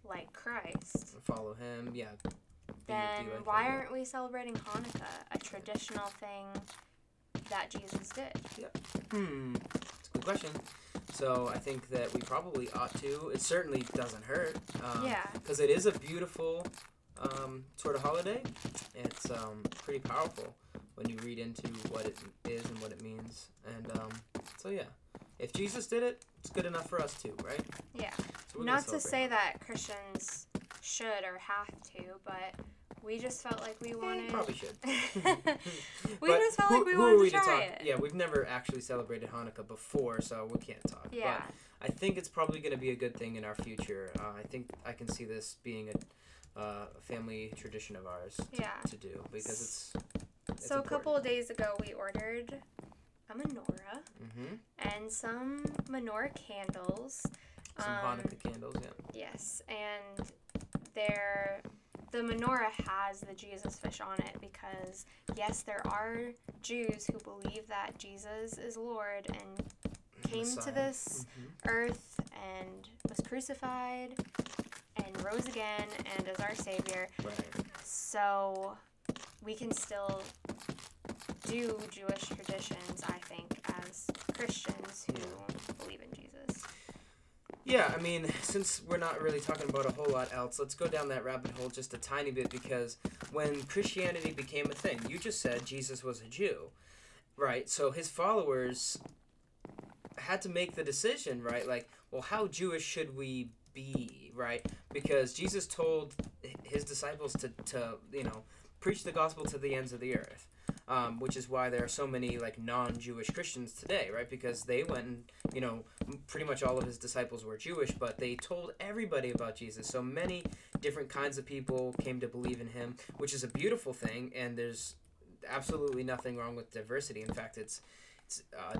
like Christ, follow him, then why aren't we celebrating Hanukkah, a traditional thing that Jesus did? That's a good question. So I think that we probably ought to. It certainly doesn't hurt. Yeah. Because it is a beautiful sort of holiday. It's pretty powerful when you read into what it is and what it means. And so yeah, if Jesus did it, it's good enough for us too, right? Yeah. So not to say that Christians should or have to, but we just felt like we wanted. Probably should. we just felt like we wanted to try it. Yeah, we've never actually celebrated Hanukkah before, so we can't talk. Yeah. But I think it's probably going to be a good thing in our future. I think I can see this being a family tradition of ours to do, because it's so important. A couple of days ago, we ordered a menorah and some menorah candles. Some Hanukkah candles, yeah. Yes, and the menorah has the Jesus fish on it because, yes, there are Jews who believe that Jesus is Lord and came to this earth and was crucified and rose again and is our Savior. Right. So we can still do Jewish traditions, I think, as Christians who believe in Jesus. Yeah, I mean, since we're not really talking about a whole lot else, let's go down that rabbit hole just a tiny bit, because when Christianity became a thing, you just said Jesus was a Jew, right? So his followers had to make the decision, right? Like, well, how Jewish should we be, right? Because Jesus told his disciples to preach the gospel to the ends of the earth. Which is why there are so many like non-Jewish Christians today, right? Because they went and, pretty much all of his disciples were Jewish, but they told everybody about Jesus. So many different kinds of people came to believe in him, which is a beautiful thing, and there's absolutely nothing wrong with diversity. In fact, it's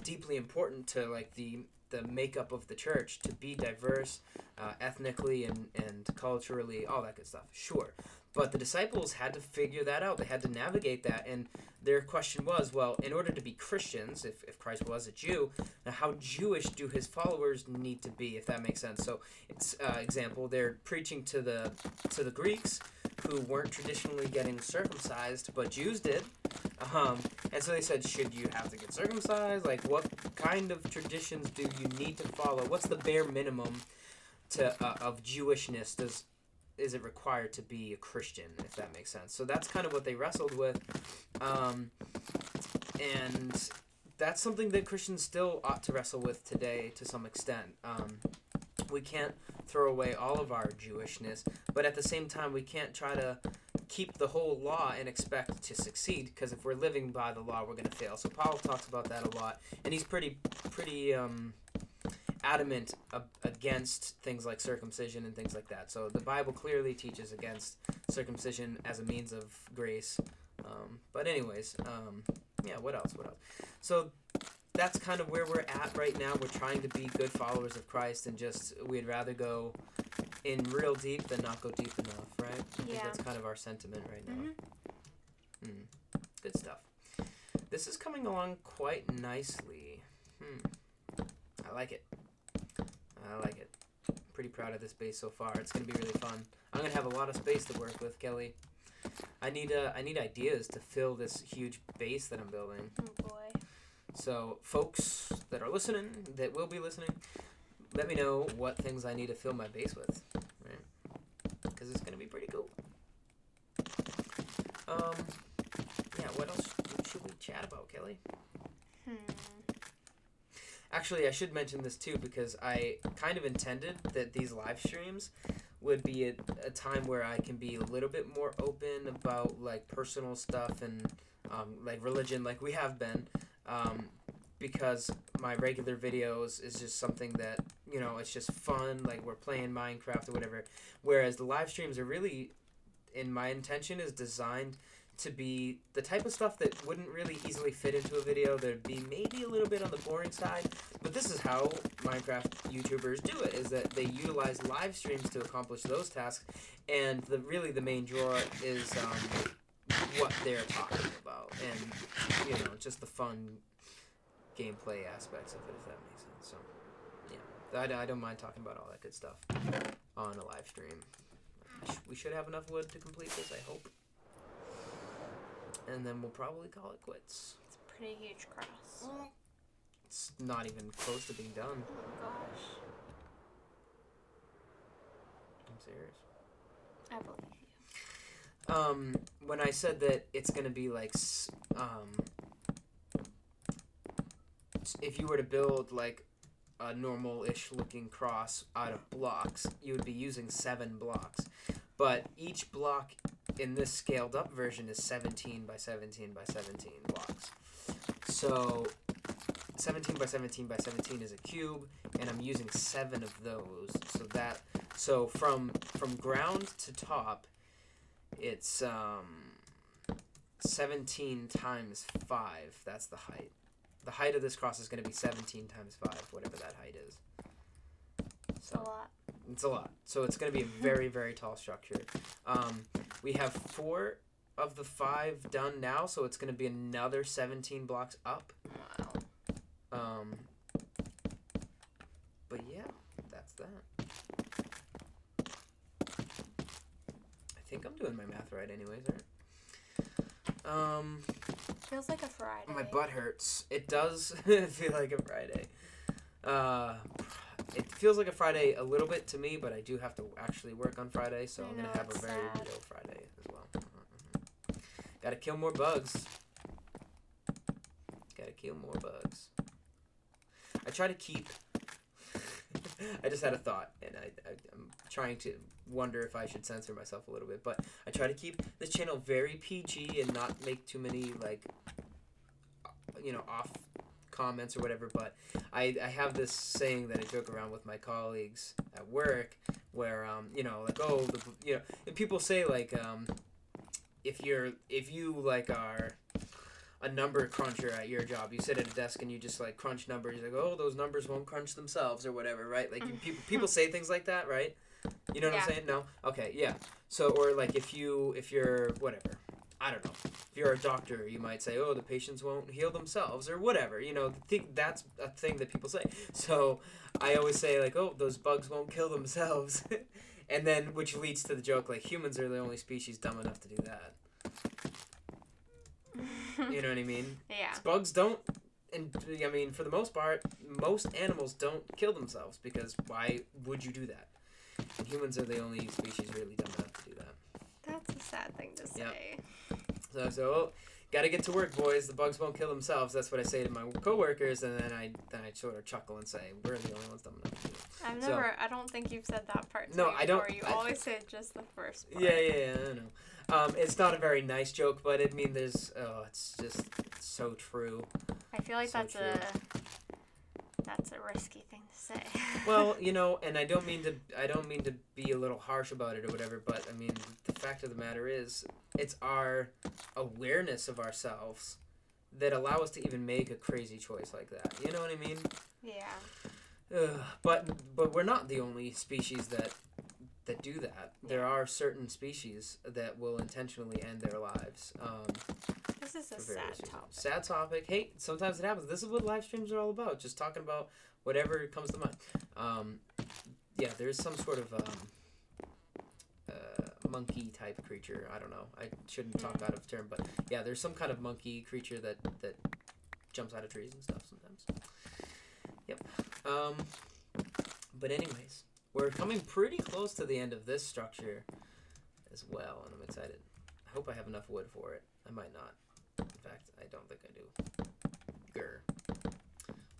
deeply important to like the makeup of the church to be diverse ethnically and culturally, all that good stuff. Sure. But the disciples had to figure that out. They had to navigate that. And their question was, well, in order to be Christians, if Christ was a Jew, now how Jewish do his followers need to be, if that makes sense? So, example, they're preaching to the Greeks who weren't traditionally getting circumcised, but Jews did. And so they said, should you have to get circumcised? Like, what kind of traditions do you need to follow? What's the bare minimum of Jewishness is it required to be a Christian, if that makes sense? So that's kind of what they wrestled with. And that's something that Christians still ought to wrestle with today to some extent. We can't throw away all of our Jewishness, but at the same time, we can't try to keep the whole law and expect to succeed, because if we're living by the law, we're going to fail. So Paul talks about that a lot, and he's pretty adamant against things like circumcision and things like that. So the Bible clearly teaches against circumcision as a means of grace. But anyways, what else? So that's kind of where we're at right now. We're trying to be good followers of Christ, and we'd rather go in real deep than not go deep enough, right? I think that's kind of our sentiment right now. Good stuff. This is coming along quite nicely. I like it. Pretty proud of this base so far. It's going to be really fun. I'm going to have a lot of space to work with, Kelly. I need ideas to fill this huge base that I'm building. Oh boy. So, folks that are listening, that will be listening, let me know what things I need to fill my base with, right? Because it's going to be pretty cool. What else should we chat about, Kelly? Actually, I should mention this too, because I kind of intended that these live streams would be a time where I can be a little bit more open about like personal stuff and like religion, like we have been, because my regular videos is just something that, it's just fun, like we're playing Minecraft or whatever, whereas the live streams are really, in my intention, is designed to be the type of stuff that wouldn't really easily fit into a video. There'd be maybe a little bit on the boring side, but this is how Minecraft YouTubers do it, is that they utilize live streams to accomplish those tasks, and the main draw is what they're talking about, and just the fun gameplay aspects of it, if that makes sense. So yeah, I don't mind talking about all that good stuff on a live stream. We should have enough wood to complete this, I hope. And then we'll probably call it quits. It's a pretty huge cross. it's not even close to being done. Oh gosh. I'm serious. I believe you. When I said that it's gonna be like, if you were to build like a normal-ish looking cross out of blocks, you would be using 7 blocks. But each block in this scaled up version is 17 by 17 by 17 blocks. So 17 by 17 by 17 is a cube, and I'm using 7 of those. So from ground to top, it's 17 times 5. That's the height. The height of this cross is going to be 17 times 5, whatever that height is. So, a lot. It's a lot. So it's going to be a very, very tall structure. We have 4 of the 5 done now, so it's going to be another 17 blocks up. Wow. But yeah, that's that. I think I'm doing my math right anyways, right? Feels like a Friday. My butt hurts. It does feel like a Friday. It feels like a Friday a little bit to me, but I do have to actually work on Friday, so I'm going to have a very real Friday as well. Gotta kill more bugs. Gotta kill more bugs. I try to keep... I just had a thought, and I'm trying to wonder if I should censor myself a little bit, but I try to keep this channel very PG and not make too many, like, off comments or whatever, but I have this saying that I joke around with my colleagues at work where, like, oh, and people say, like, if you, like, are a number cruncher at your job, you sit at a desk and you just like crunch numbers, like, oh, those numbers won't crunch themselves or whatever, right? Like people say things like that, right? You know what I'm saying? No? Okay, yeah. So, or like if you're whatever, I don't know. If you're a doctor, you might say, oh, the patients won't heal themselves or whatever. That's a thing that people say. So I always say like, oh, those bugs won't kill themselves. And then, which leads to the joke, like, humans are the only species dumb enough to do that. You know what I mean? Yeah. Bugs don't, and I mean, for the most part, most animals don't kill themselves because why would you do that? And humans are the only species really dumb enough to do that. That's a sad thing to say. Yep. So gotta get to work, boys. The bugs won't kill themselves. That's what I say to my coworkers, and then I sort of chuckle and say, we're the only ones dumb enough to do it. I don't think you've said that part to no, me I don't. before. You always say just the first part. Yeah, I know. It's not a very nice joke, but I mean, it's just so true. I feel like that's a risky thing to say. Well, and I don't mean to be a little harsh about it or whatever, but I mean, the fact of the matter is, it's our awareness of ourselves that allow us to even make a crazy choice like that. You know what I mean? Yeah. But we're not the only species that do that. There are certain species that will intentionally end their lives. This is a sad topic. Sad topic. Hey, sometimes it happens. This is what live streams are all about. Just talking about whatever comes to mind. There's some sort of monkey type creature. I don't know. I shouldn't talk out of turn, but yeah, there's some kind of monkey creature that jumps out of trees and stuff sometimes. Yep. But anyways, we're coming pretty close to the end of this structure as well, and I'm excited. I hope I have enough wood for it. I might not. In fact, I don't think I do. Grr.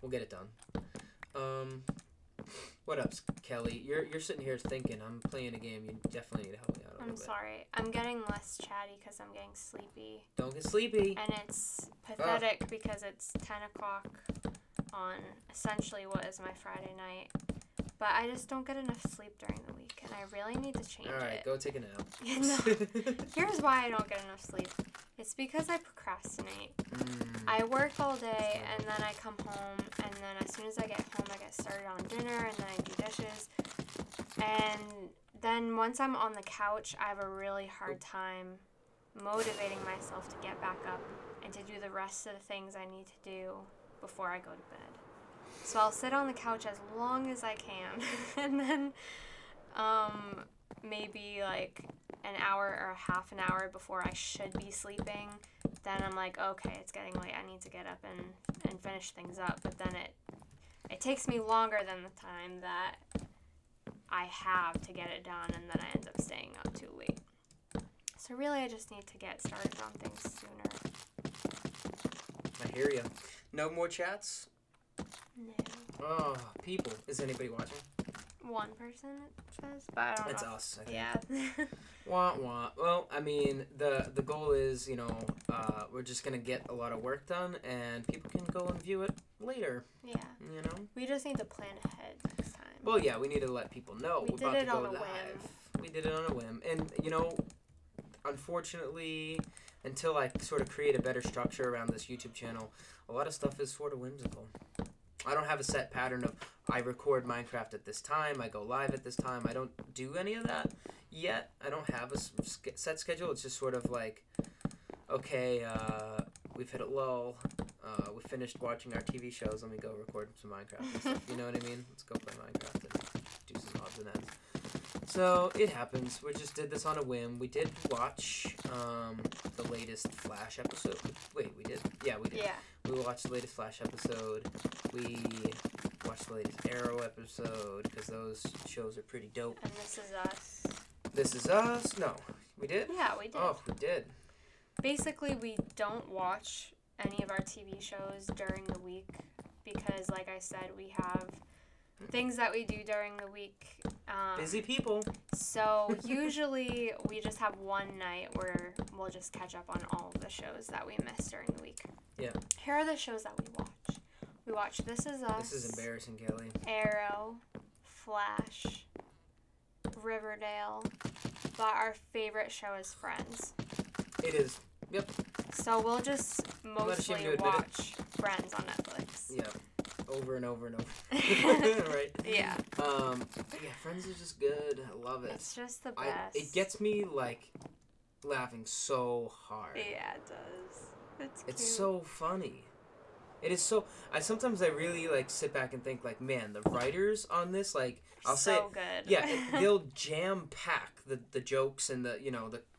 We'll get it done. What up, Kelly? You're sitting here thinking. I'm playing a game. You definitely need to help me out a little bit. I'm sorry. I'm getting less chatty because I'm getting sleepy. Don't get sleepy. And it's pathetic because it's 10 o'clock on essentially what is my Friday night. But I just don't get enough sleep during the week, and I really need to change it. All right, go take a nap. No. Here's why I don't get enough sleep. It's because I procrastinate. I work all day, and then I come home, and then as soon as I get home, I get started on dinner, and then I do dishes. And then once I'm on the couch, I have a really hard time motivating myself to get back up and to do the rest of the things I need to do before I go to bed. So I'll sit on the couch as long as I can, and then maybe like an hour or half an hour before I should be sleeping, then I'm like, okay, it's getting late. I need to get up and finish things up. But then it takes me longer than the time that I have to get it done, and then I end up staying up too late. So really, I just need to get started on things sooner. I hear you. No more chats? No. Oh, people. Is anybody watching? One person, it says, but I don't know. It's us, I think. Yeah. Wah, wah. Well, I mean, the goal is, we're just going to get a lot of work done, and people can go and view it later. Yeah. You know? We just need to plan ahead next time. Well, yeah, we need to let people know We we're did about it to go on a live. whim. We did it on a whim. And, unfortunately, until I sort of create a better structure around this YouTube channel, a lot of stuff is sort of whimsical. I don't have a set pattern of I record Minecraft at this time, I go live at this time. I don't do any of that yet. I don't have a set schedule. It's just sort of like, okay, we've hit a lull. We finished watching our TV shows. Let me go record some Minecraft and stuff. You know what I mean? Let's go play Minecraft and do some odds and ends. So it happens. We just did this on a whim. We did watch the latest Flash episode. Wait, we did? Yeah, we did. Yeah. We watched the latest Flash episode. We watched the latest Arrow episode because those shows are pretty dope. And This Is Us. This Is Us? No. We did? Yeah, we did. Oh, we did. Basically, we don't watch any of our TV shows during the week because, like I said, we have things that we do during the week. Busy people. So usually we just have one night where we'll just catch up on all of the shows that we missed during the week. Yeah. Here are the shows that we watch. We watch This Is Us. This is embarrassing, Kelly. Arrow, Flash, Riverdale, but our favorite show is Friends. It is. Yep. So we'll just mostly watch Friends on Netflix. Yeah. Over and over and over. Right? Yeah. Yeah, Friends is just good. I love it. It's just the best. It gets me, laughing so hard. Yeah, it does. It's cute. It's so funny. It is so... Sometimes I really, sit back and think, man, the writers on this, I'll say... So good. Yeah, they'll jam-pack the jokes and the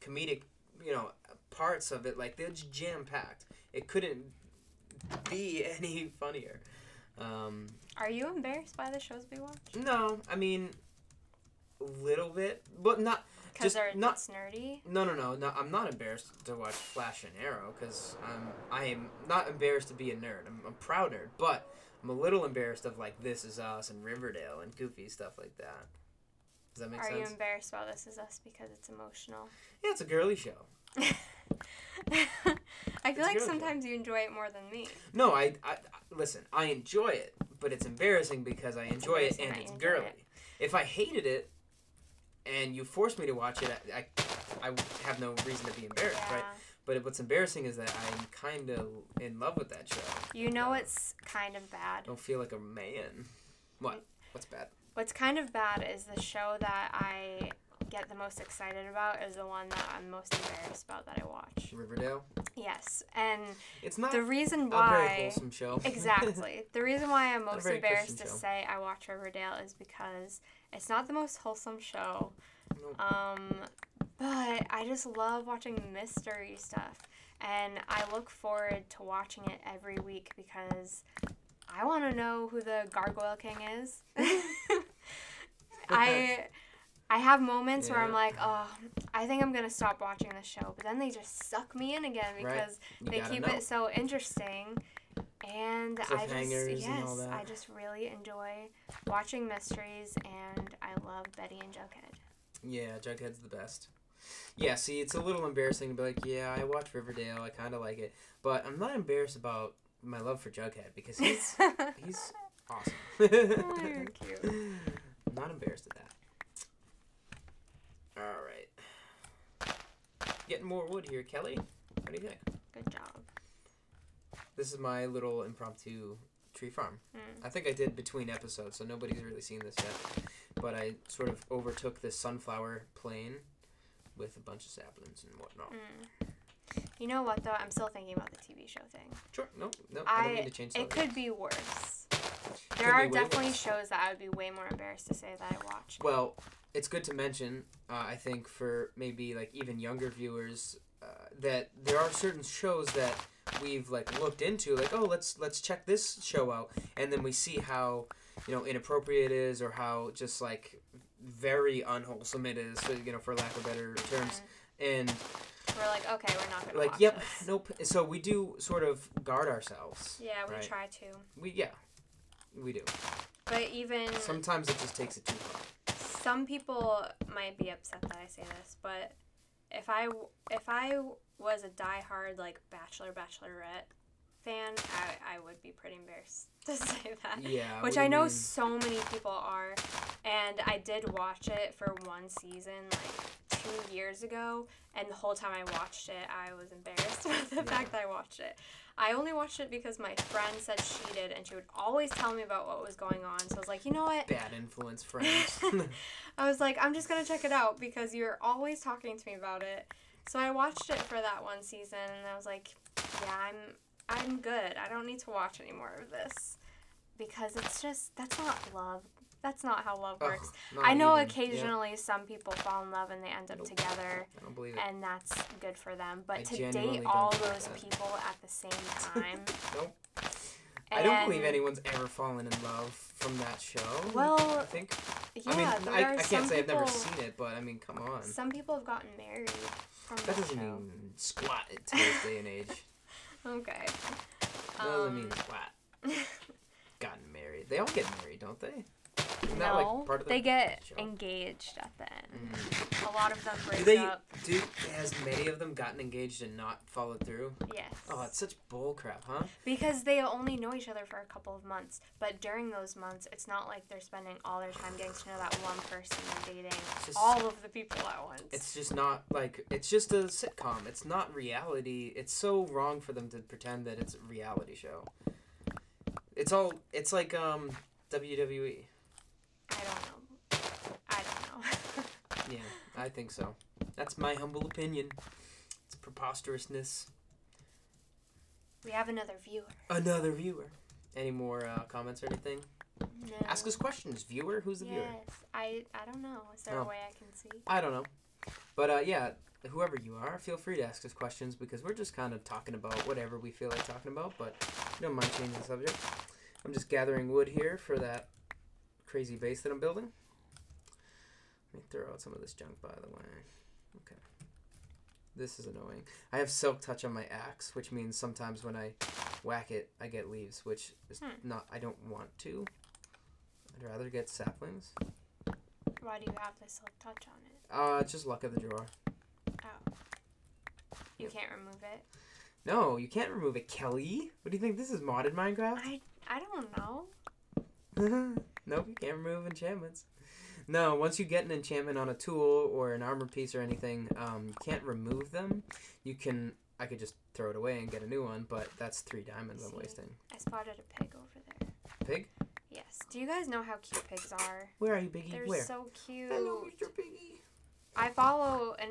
comedic, parts of it. They're just jam-packed. It couldn't be any funnier. Are you embarrassed by the shows we watch? No, I mean, a little bit, but not... Because it's nerdy? No, I'm not embarrassed to watch Flash and Arrow, because I am not embarrassed to be a nerd. I'm a proud nerd, but I'm a little embarrassed of, This Is Us and Riverdale and goofy stuff like that. Does that make sense? Are you embarrassed about This Is Us because it's emotional? Yeah, it's a girly show. I feel like sometimes you enjoy it more than me. No, I listen, I enjoy it, but it's embarrassing because I enjoy it and it's girly. If I hated it and you forced me to watch it, I have no reason to be embarrassed, right? But what's embarrassing is that I'm kind of in love with that show. You know what's kind of bad? I don't feel like a man. What? What's bad? What's kind of bad is the show that I get the most excited about is the one that I'm most embarrassed about that I watch. Riverdale? Yes. And it's not the reason a very wholesome show. Exactly. The reason why I'm most embarrassed to show. say I watch Riverdale is because it's not the most wholesome show. Nope. But I just love watching mystery stuff. And I look forward to watching it every week because I want to know who the Gargoyle King is. I have moments where I'm like, oh, I think I'm going to stop watching the show. But then they just suck me in again because they keep it so interesting. And I just really enjoy watching mysteries. And I love Betty and Jughead. Yeah, Jughead's the best. Yeah, see, it's a little embarrassing to be like, yeah, I watch Riverdale. I kind of like it. But I'm not embarrassed about my love for Jughead because he's awesome. Oh, you're cute. I'm not embarrassed at that. All right. Getting more wood here, Kelly. What do you think? Good job. This is my little impromptu tree farm. I think I did between episodes, so nobody's really seen this yet. But I sort of overtook this sunflower plain with a bunch of saplings and whatnot. You know what, though? I'm still thinking about the TV show thing. Sure. No, I don't mean to change it could be worse. There are definitely shows that I would be way more embarrassed to say that I watch. Well, it's good to mention, I think, for maybe like even younger viewers, that there are certain shows that we've like looked into, like, oh, let's check this show out, and then we see how, inappropriate it is, or how just like very unwholesome it is, for lack of better terms, and we're like, okay, we're not gonna watch yep, this. nope. So we do sort of guard ourselves. Yeah, we right? try to. We do. But even sometimes it just takes it too far. Some people might be upset that I say this, but if I was a diehard like Bachelorette fan, I would be pretty embarrassed to say that. Yeah. Which I know so many people are, and I did watch it for one season like 2 years ago, and the whole time I watched it, I was embarrassed about the fact that I watched it. I only watched it because my friend said she did, and she would always tell me about what was going on. So I was like, you know what? Bad influence friends. I was like, I'm just going to check it out because you're always talking to me about it. So I watched it for that one season, and I was like, yeah, I'm good. I don't need to watch any more of this. Because it's just, that's not love. That's not how love works. I know occasionally some people fall in love and they end up together. I don't believe it. And that's good for them. But to date all those people at the same time. Nope. I don't believe anyone's ever fallen in love from that show. Well, I think. Yeah, I can't say I've never seen it, but I mean, come on. Some people have gotten married from that doesn't show. mean squat in today's day and age. Okay. That doesn't mean squat. Gotten married. They all get married, don't they? Isn't no, that like part of they get show? engaged at the end. A lot of them break up. Has many of them gotten engaged and not followed through? Yes. Oh, that's such bullcrap, huh? Because they only know each other for a couple of months. But during those months, it's not like they're spending all their time getting to know that one person and dating all of the people at once. It's just not, like, it's just a sitcom. It's not reality. It's so wrong for them to pretend that it's a reality show. It's like, WWE. I don't know. Yeah, I think so. That's my humble opinion. It's preposterousness. We have another viewer. Any more comments or anything? No. Ask us questions. Viewer? Who's the viewer? Yes. I don't know. Is there a way I can see? I don't know. But, yeah, whoever you are, feel free to ask us questions because we're just kind of talking about whatever we feel like talking about, but we don't mind changing the subject. I'm just gathering wood here for that crazy base that I'm building. Let me throw out some of this junk, by the way. Okay. This is annoying. I have silk touch on my axe, which means sometimes when I whack it, I get leaves, which is not, I don't want to. I'd rather get saplings. Why do you have the silk touch on it? It's just luck of the draw. Oh. You can't remove it? No, you can't remove it, Kelly. What do you think? This is modded Minecraft? I don't know. Nope, you can't remove enchantments. No, once you get an enchantment on a tool or an armor piece or anything, you can't remove them. I could just throw it away and get a new one, but that's 3 diamonds I'm wasting. I spotted a pig over there. Pig? Yes. Do you guys know how cute pigs are? Where are you, Piggy? They're Where? so cute. Hello, Mr. Piggy. I follow an...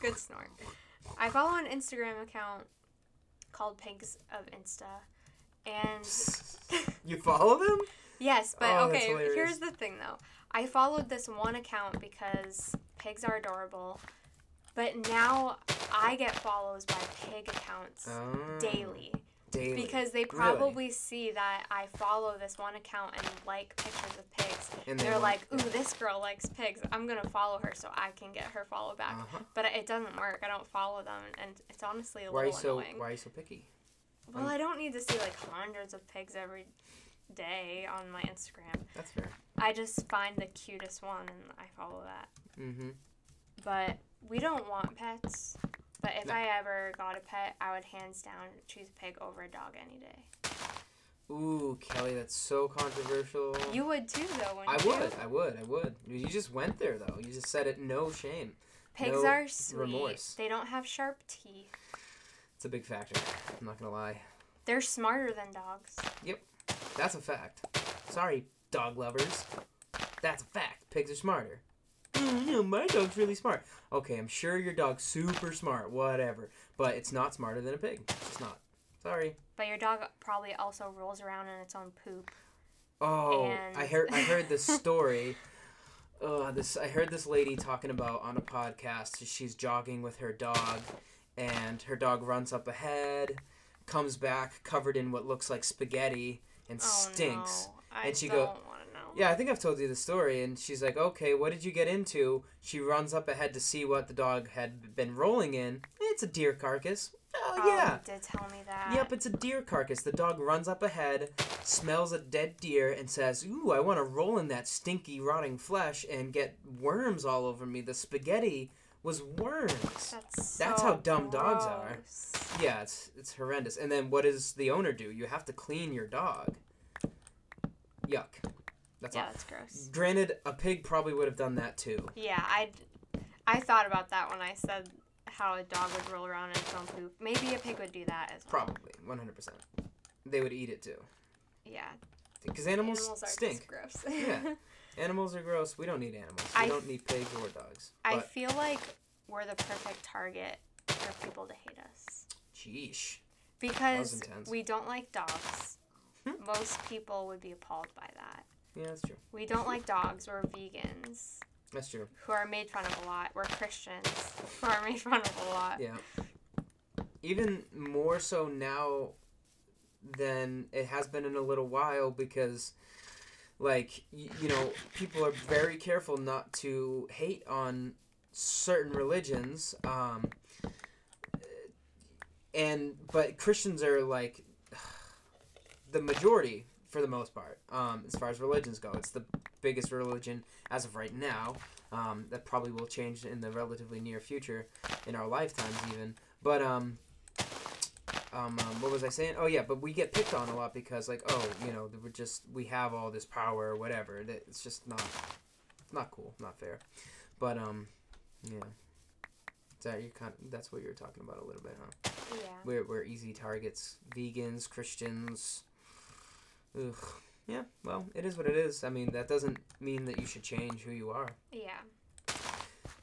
Good snort. I follow an Instagram account called Pigs of Insta. And you follow them? Yes, but okay, here's the thing though. I followed this one account because pigs are adorable, but now I get follows by pig accounts daily. Because they probably see that I follow this one account and like pictures of pigs. And they're like, ooh, this girl likes pigs. I'm going to follow her so I can get her follow back. But it doesn't work. I don't follow them, and it's honestly a little annoying. Why are you so picky? Well, I don't need to see like hundreds of pigs every day on my Instagram. That's fair. I just find the cutest one and I follow that. Mm-hmm. But we don't want pets. But if I ever got a pet, I would hands down choose a pig over a dog any day. Ooh, Kelly, that's so controversial. You would too, though, wouldn't you? I would. You just went there, though. You just said it, no shame. Pigs are sweet. Remorse. They don't have sharp teeth. It's a big factor. I'm not going to lie. They're smarter than dogs. Yep. That's a fact. Sorry, dog lovers. That's a fact. Pigs are smarter. No, my dog's really smart. Okay, I'm sure your dog's super smart, whatever. But it's not smarter than a pig. It's just not. Sorry. But your dog probably also rolls around in its own poop. Oh, I heard this story. I heard this lady talking about on a podcast. She's jogging with her dog, and her dog runs up ahead, comes back covered in what looks like spaghetti, and stinks. No. And she don't want to know. Yeah, I think I've told you the story. And she's like, okay, what did you get into? She runs up ahead to see what the dog had been rolling in. It's a deer carcass. Oh, yeah. You did tell me that. Yep, it's a deer carcass. The dog runs up ahead, smells a dead deer, and says, ooh, I want to roll in that stinky, rotting flesh and get worms all over me. The spaghetti was worms. That's how dumb dogs are. Yeah, it's horrendous. And then what does the owner do? You have to clean your dog. Yuck. That's gross. Granted, a pig probably would have done that too. Yeah, I thought about that when I said how a dog would roll around in its own poop. Maybe a pig would do that as well. Probably, 100%. They would eat it too. Yeah. Because animals are stink. Just gross. Yeah. Animals are gross. We don't need animals. We don't need pigs or dogs. I feel like we're the perfect target for people to hate us. Sheesh. Because we don't like dogs. Most people would be appalled by that. Yeah, that's true. We don't like dogs. We're vegans. That's true. Who are made fun of a lot. We're Christians who are made fun of a lot. Yeah. Even more so now than it has been in a little while because, like, you know, people are very careful not to hate on certain religions. But Christians are, like, the majority for the most part, as far as religions go. It's the biggest religion as of right now. That probably will change in the relatively near future, in our lifetimes even. But what was I saying? Oh yeah, but we get picked on a lot because, like, oh, you know, we have all this power or whatever. It's just not cool, not fair. But yeah. That's what you're talking about a little bit, huh? Yeah. We're easy targets. Vegans, Christians. Ugh. Yeah, well, it is what it is. I mean, that doesn't mean that you should change who you are. Yeah.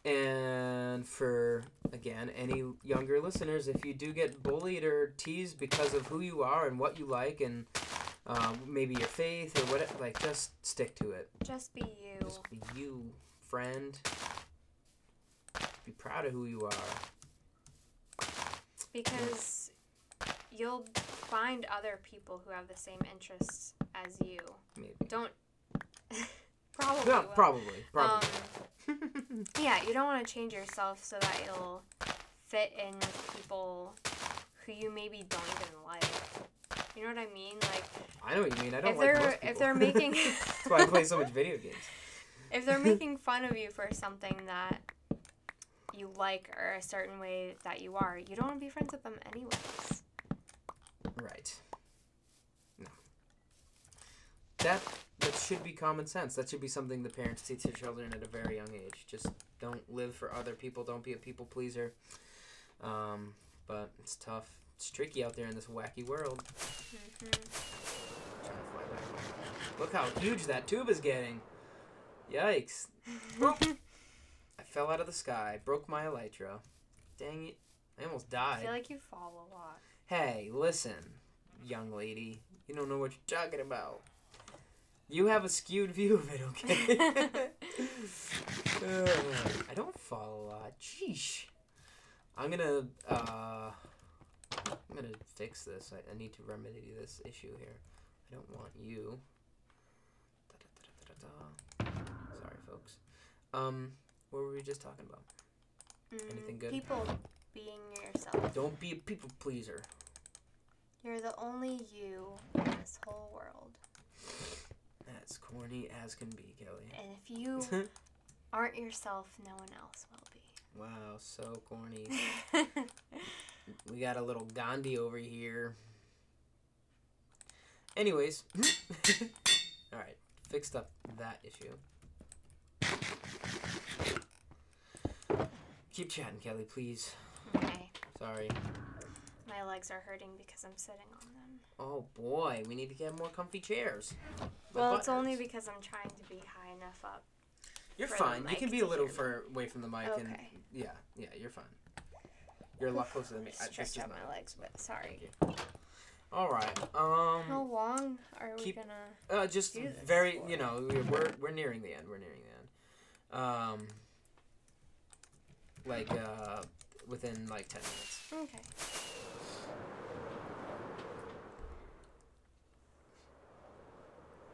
And for, again, any younger listeners, if you do get bullied or teased because of who you are and what you like and maybe your faith or whatever, like, just stick to it. Just be you. Just be you, friend. Be proud of who you are. Because you'll find other people who have the same interests as you. Maybe. Don't... Probably. No, will. probably. Yeah, you don't want to change yourself so that you'll fit in with people who you maybe don't even like. You know what I mean? Like, I know what you mean. I don't like most people. If they're making... That's why I play so much video games. If they're making fun of you for something that you like or a certain way that you are, you don't want to be friends with them anyways. Right. No. That should be common sense. That should be something the parents teach their children at a very young age. Just don't live for other people. Don't be a people pleaser. But it's tough. It's tricky out there in this wacky world. Mm-hmm. Trying to fly back. Look how huge that tube is getting. Yikes. I fell out of the sky. Broke my elytra. Dang it. I almost died. I feel like you fall a lot. Hey, listen, young lady. You don't know what you're talking about. You have a skewed view of it, okay? I don't fall a lot. Sheesh. I'm gonna fix this. I need to remedy this issue here. I don't want you. Sorry, folks. What were we just talking about? Anything good? People being yourself. Don't be a people pleaser. You're the only you in this whole world. That's corny as can be, Kelly. And if you aren't yourself, no one else will be. Wow, so corny. We got a little Gandhi over here. Anyways. Alright, fixed up that issue. Keep chatting, Kelly, please. Okay. Sorry. My legs are hurting because I'm sitting on them. Oh boy, we need to get more comfy chairs. Well, it's only because I'm trying to be high enough up. You're fine. You can be a little away from the mic. Okay. And yeah, you're fine. You're a lot closer than me. Stretch out my legs, but sorry. All right. How long are we gonna? Just do this very. for? You know, we're nearing the end. We're nearing the end. like within like 10 minutes. Okay.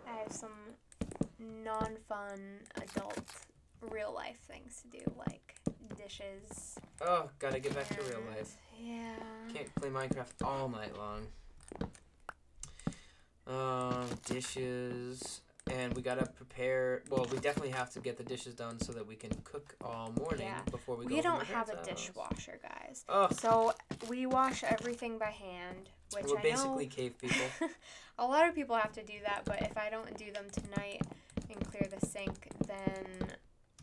I have some non-fun adult real life things to do, like dishes. Oh, gotta get back to real life. Yeah. Can't play Minecraft all night long. Dishes, and we gotta prepare. Well, we definitely have to get the dishes done so that we can cook all morning before we go. We don't to my have a parents' house. dishwasher, guys. Oh. So we wash everything by hand, which We're I basically know cave people. a lot of people have to do that, but if I don't do them tonight and clear the sink, then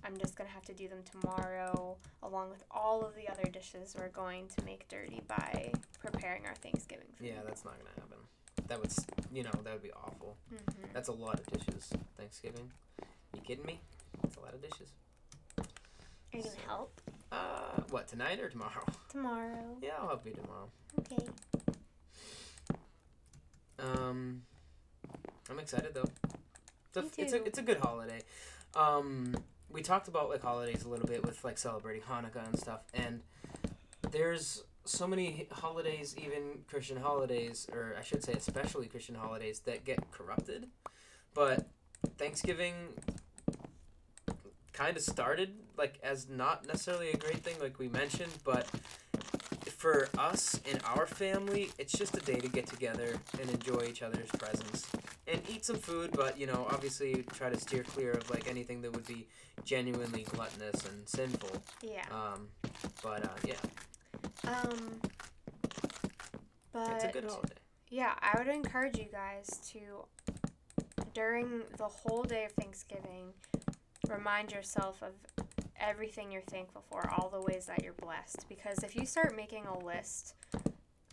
I'm just going to have to do them tomorrow, along with all of the other dishes we're going to make dirty by preparing our Thanksgiving food. Yeah, that's not going to happen. That would, that would be awful. Mm-hmm. That's a lot of dishes, Thanksgiving. You kidding me? That's a lot of dishes. Are you going to help? What, tonight or tomorrow? Tomorrow. Yeah, I'll help you tomorrow. Okay. I'm excited though. Me too. It's a good holiday. We talked about like holidays a little bit with like celebrating Hanukkah and stuff, and there's so many holidays, even Christian holidays, or I should say especially Christian holidays, that get corrupted. But Thanksgiving kind of started like as not necessarily a great thing like we mentioned, but for us in our family, it's just a day to get together and enjoy each other's presence and eat some food, but obviously try to steer clear of like anything that would be genuinely gluttonous and sinful. Yeah. Yeah. But it's a good holiday. Yeah, I would encourage you guys to, during the whole day of Thanksgiving, remind yourself of everything you're thankful for, all the ways that you're blessed. Because if you start making a list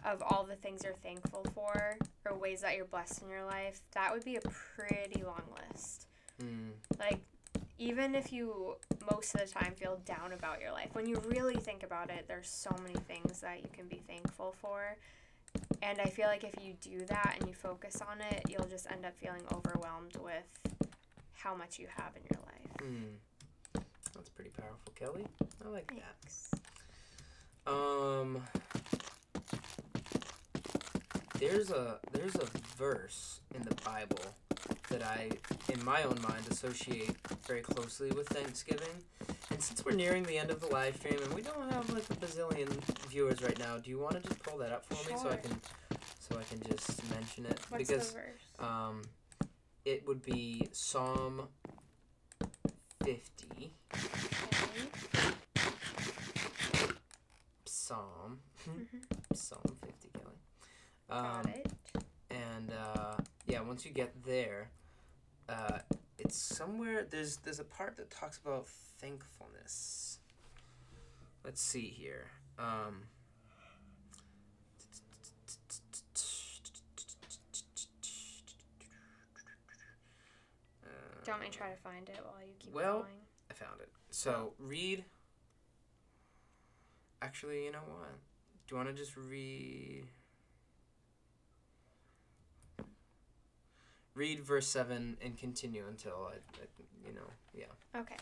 of all the things you're thankful for or ways that you're blessed in your life, that would be a pretty long list. Like, even if you most of the time feel down about your life, when you really think about it, there's so many things that you can be thankful for. And I feel like if you do that and you focus on it, you'll just end up feeling overwhelmed with how much you have in your life. That's pretty powerful, Kelly. I like Thanks. that. There's a verse in the Bible that I, in my own mind, associate very closely with Thanksgiving. And since we're nearing the end of the live stream and we don't have like a bazillion viewers right now, do you want to just pull that up for me so I can just mention it? What's because the verse? It would be Psalm 50. Okay. Psalm 50, Kelly. Got it. And once you get there, it's somewhere. There's a part that talks about thankfulness. Let's see here. Do you want me to try to find it while you keep Well, going? I found it. So read. Actually, you know what? Do you want to just read verse 7 and continue until Okay.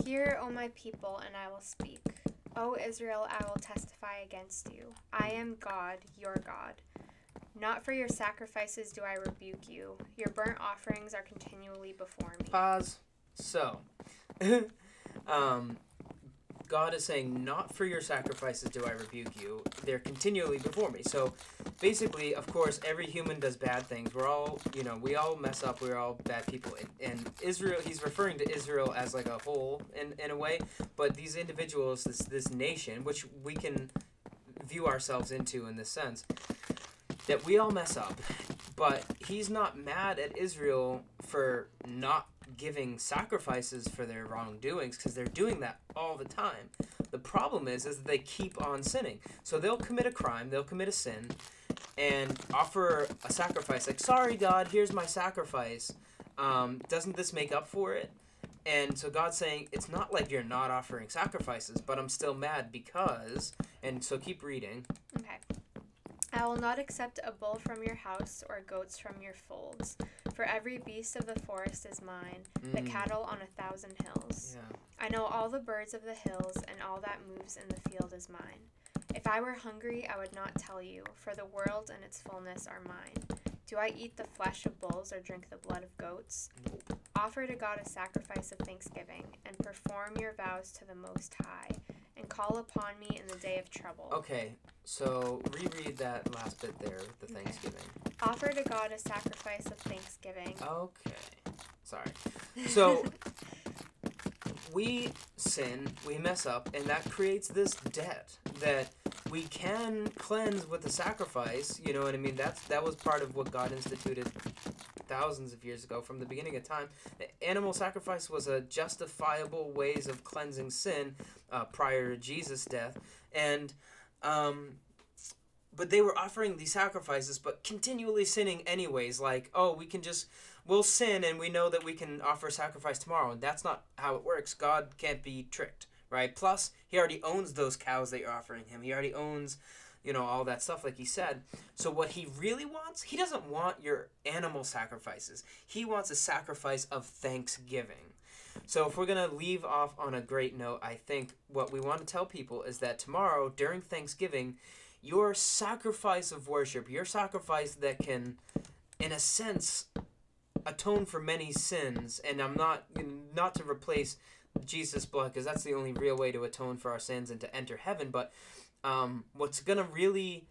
Hear, O my people, and I will speak. O Israel, I will testify against you. I am God, your God. Not for your sacrifices do I rebuke you. Your burnt offerings are continually before me. Pause. So, God is saying, not for your sacrifices do I rebuke you. They're continually before me. So, basically, of course, every human does bad things. We're all, we all mess up. We're all bad people. And Israel, he's referring to Israel as like a whole in a way. But these individuals, this nation, which we can view ourselves into in this sense, that we all mess up. But he's not mad at Israel for not giving sacrifices for their wrongdoings, because they're doing that all the time. The problem is that they keep on sinning. So they'll commit a crime, they'll commit a sin, and offer a sacrifice. Like, sorry, God, here's my sacrifice. Doesn't this make up for it? And so God's saying, it's not like you're not offering sacrifices, but I'm still mad because... And so keep reading. Okay. I will not accept a bull from your house or goats from your folds. For every beast of the forest is mine, the cattle on 1,000 hills. Yeah. I know all the birds of the hills, and all that moves in the field is mine. If I were hungry, I would not tell you, for the world and its fullness are mine. Do I eat the flesh of bulls or drink the blood of goats? Nope. Offer to God a sacrifice of thanksgiving, and perform your vows to the Most High, and call upon me in the day of trouble. Okay, so reread that last bit there, the Thanksgiving. Offer to God a sacrifice of thanksgiving. Okay. Sorry. So, we sin, we mess up, and that creates this debt that we can cleanse with the sacrifice. You know what I mean? That was part of what God instituted thousands of years ago, from the beginning of time. Animal sacrifice was a justifiable ways of cleansing sin prior to Jesus' death. And but they were offering these sacrifices but continually sinning anyways. Like, oh, we'll sin and we know that we can offer sacrifice tomorrow. And that's not how it works. God can't be tricked, right? Plus, he already owns those cows that you're offering him. He already owns, all that stuff, like he said. So what he really wants, he doesn't want your animal sacrifices. He wants a sacrifice of thanksgiving. So if we're going to leave off on a great note, I think what we want to tell people is that tomorrow, during Thanksgiving, your sacrifice of worship, your sacrifice that can, in a sense, atone for many sins, and I'm not to replace Jesus' blood, because that's the only real way to atone for our sins and to enter heaven, but what's going to really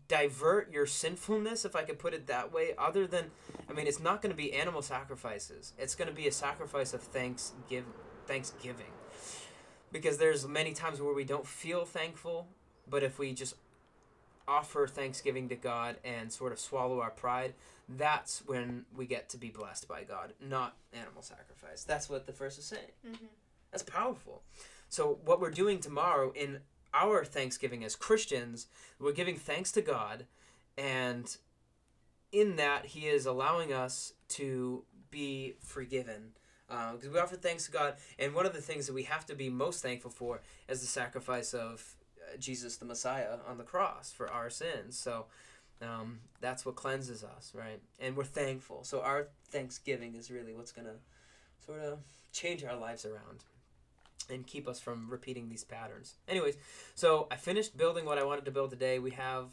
divert your sinfulness, if I could put it that way, other than, it's not going to be animal sacrifices. It's going to be a sacrifice of thanksgiving. Because there's many times where we don't feel thankful, but if we just offer thanksgiving to God and sort of swallow our pride, that's when we get to be blessed by God, not animal sacrifice. That's what the verse is saying. Mm-hmm. That's powerful. So what we're doing tomorrow in our Thanksgiving as Christians, we're giving thanks to God, and in that he is allowing us to be forgiven. Because we offer thanks to God, and one of the things that we have to be most thankful for is the sacrifice of Jesus the Messiah on the cross for our sins. So that's what cleanses us, right? And we're thankful. So our Thanksgiving is really what's going to sort of change our lives around and keep us from repeating these patterns. Anyways, so I finished building what I wanted to build today. We have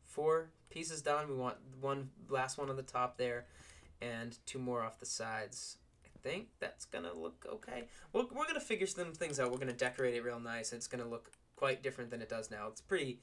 4 pieces done. We want one last one on the top there and 2 more off the sides. I think that's going to look okay. We're going to figure some things out. We're going to decorate it real nice. It's going to look quite different than it does now. It's pretty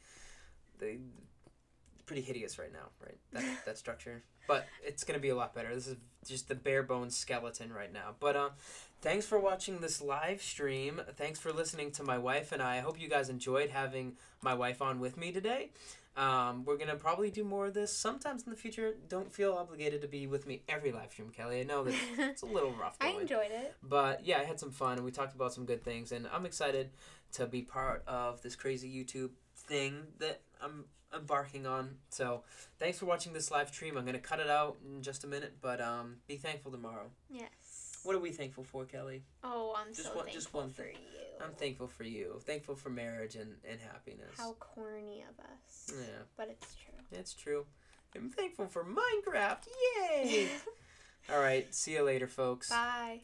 hideous right now, right? That structure. But it's going to be a lot better. This is just the bare bones skeleton right now. But thanks for watching this live stream. Thanks for listening to my wife and I hope you guys enjoyed having my wife on with me today. We're going to probably do more of this sometimes in the future. Don't feel obligated to be with me every live stream, Kelly. I know that it's a little rough going. I enjoyed it. But yeah, I had some fun and we talked about some good things. And I'm excited to be part of this crazy YouTube thing that I'm embarking on. So thanks for watching this live stream. I'm going to cut it out in just a minute, but be thankful tomorrow. Yes. What are we thankful for, Kelly? Oh, I'm so thankful for you. I'm thankful for you. Thankful for marriage and happiness. How corny of us. Yeah. But it's true. It's true. I'm thankful for Minecraft. Yay! All right. See you later, folks. Bye.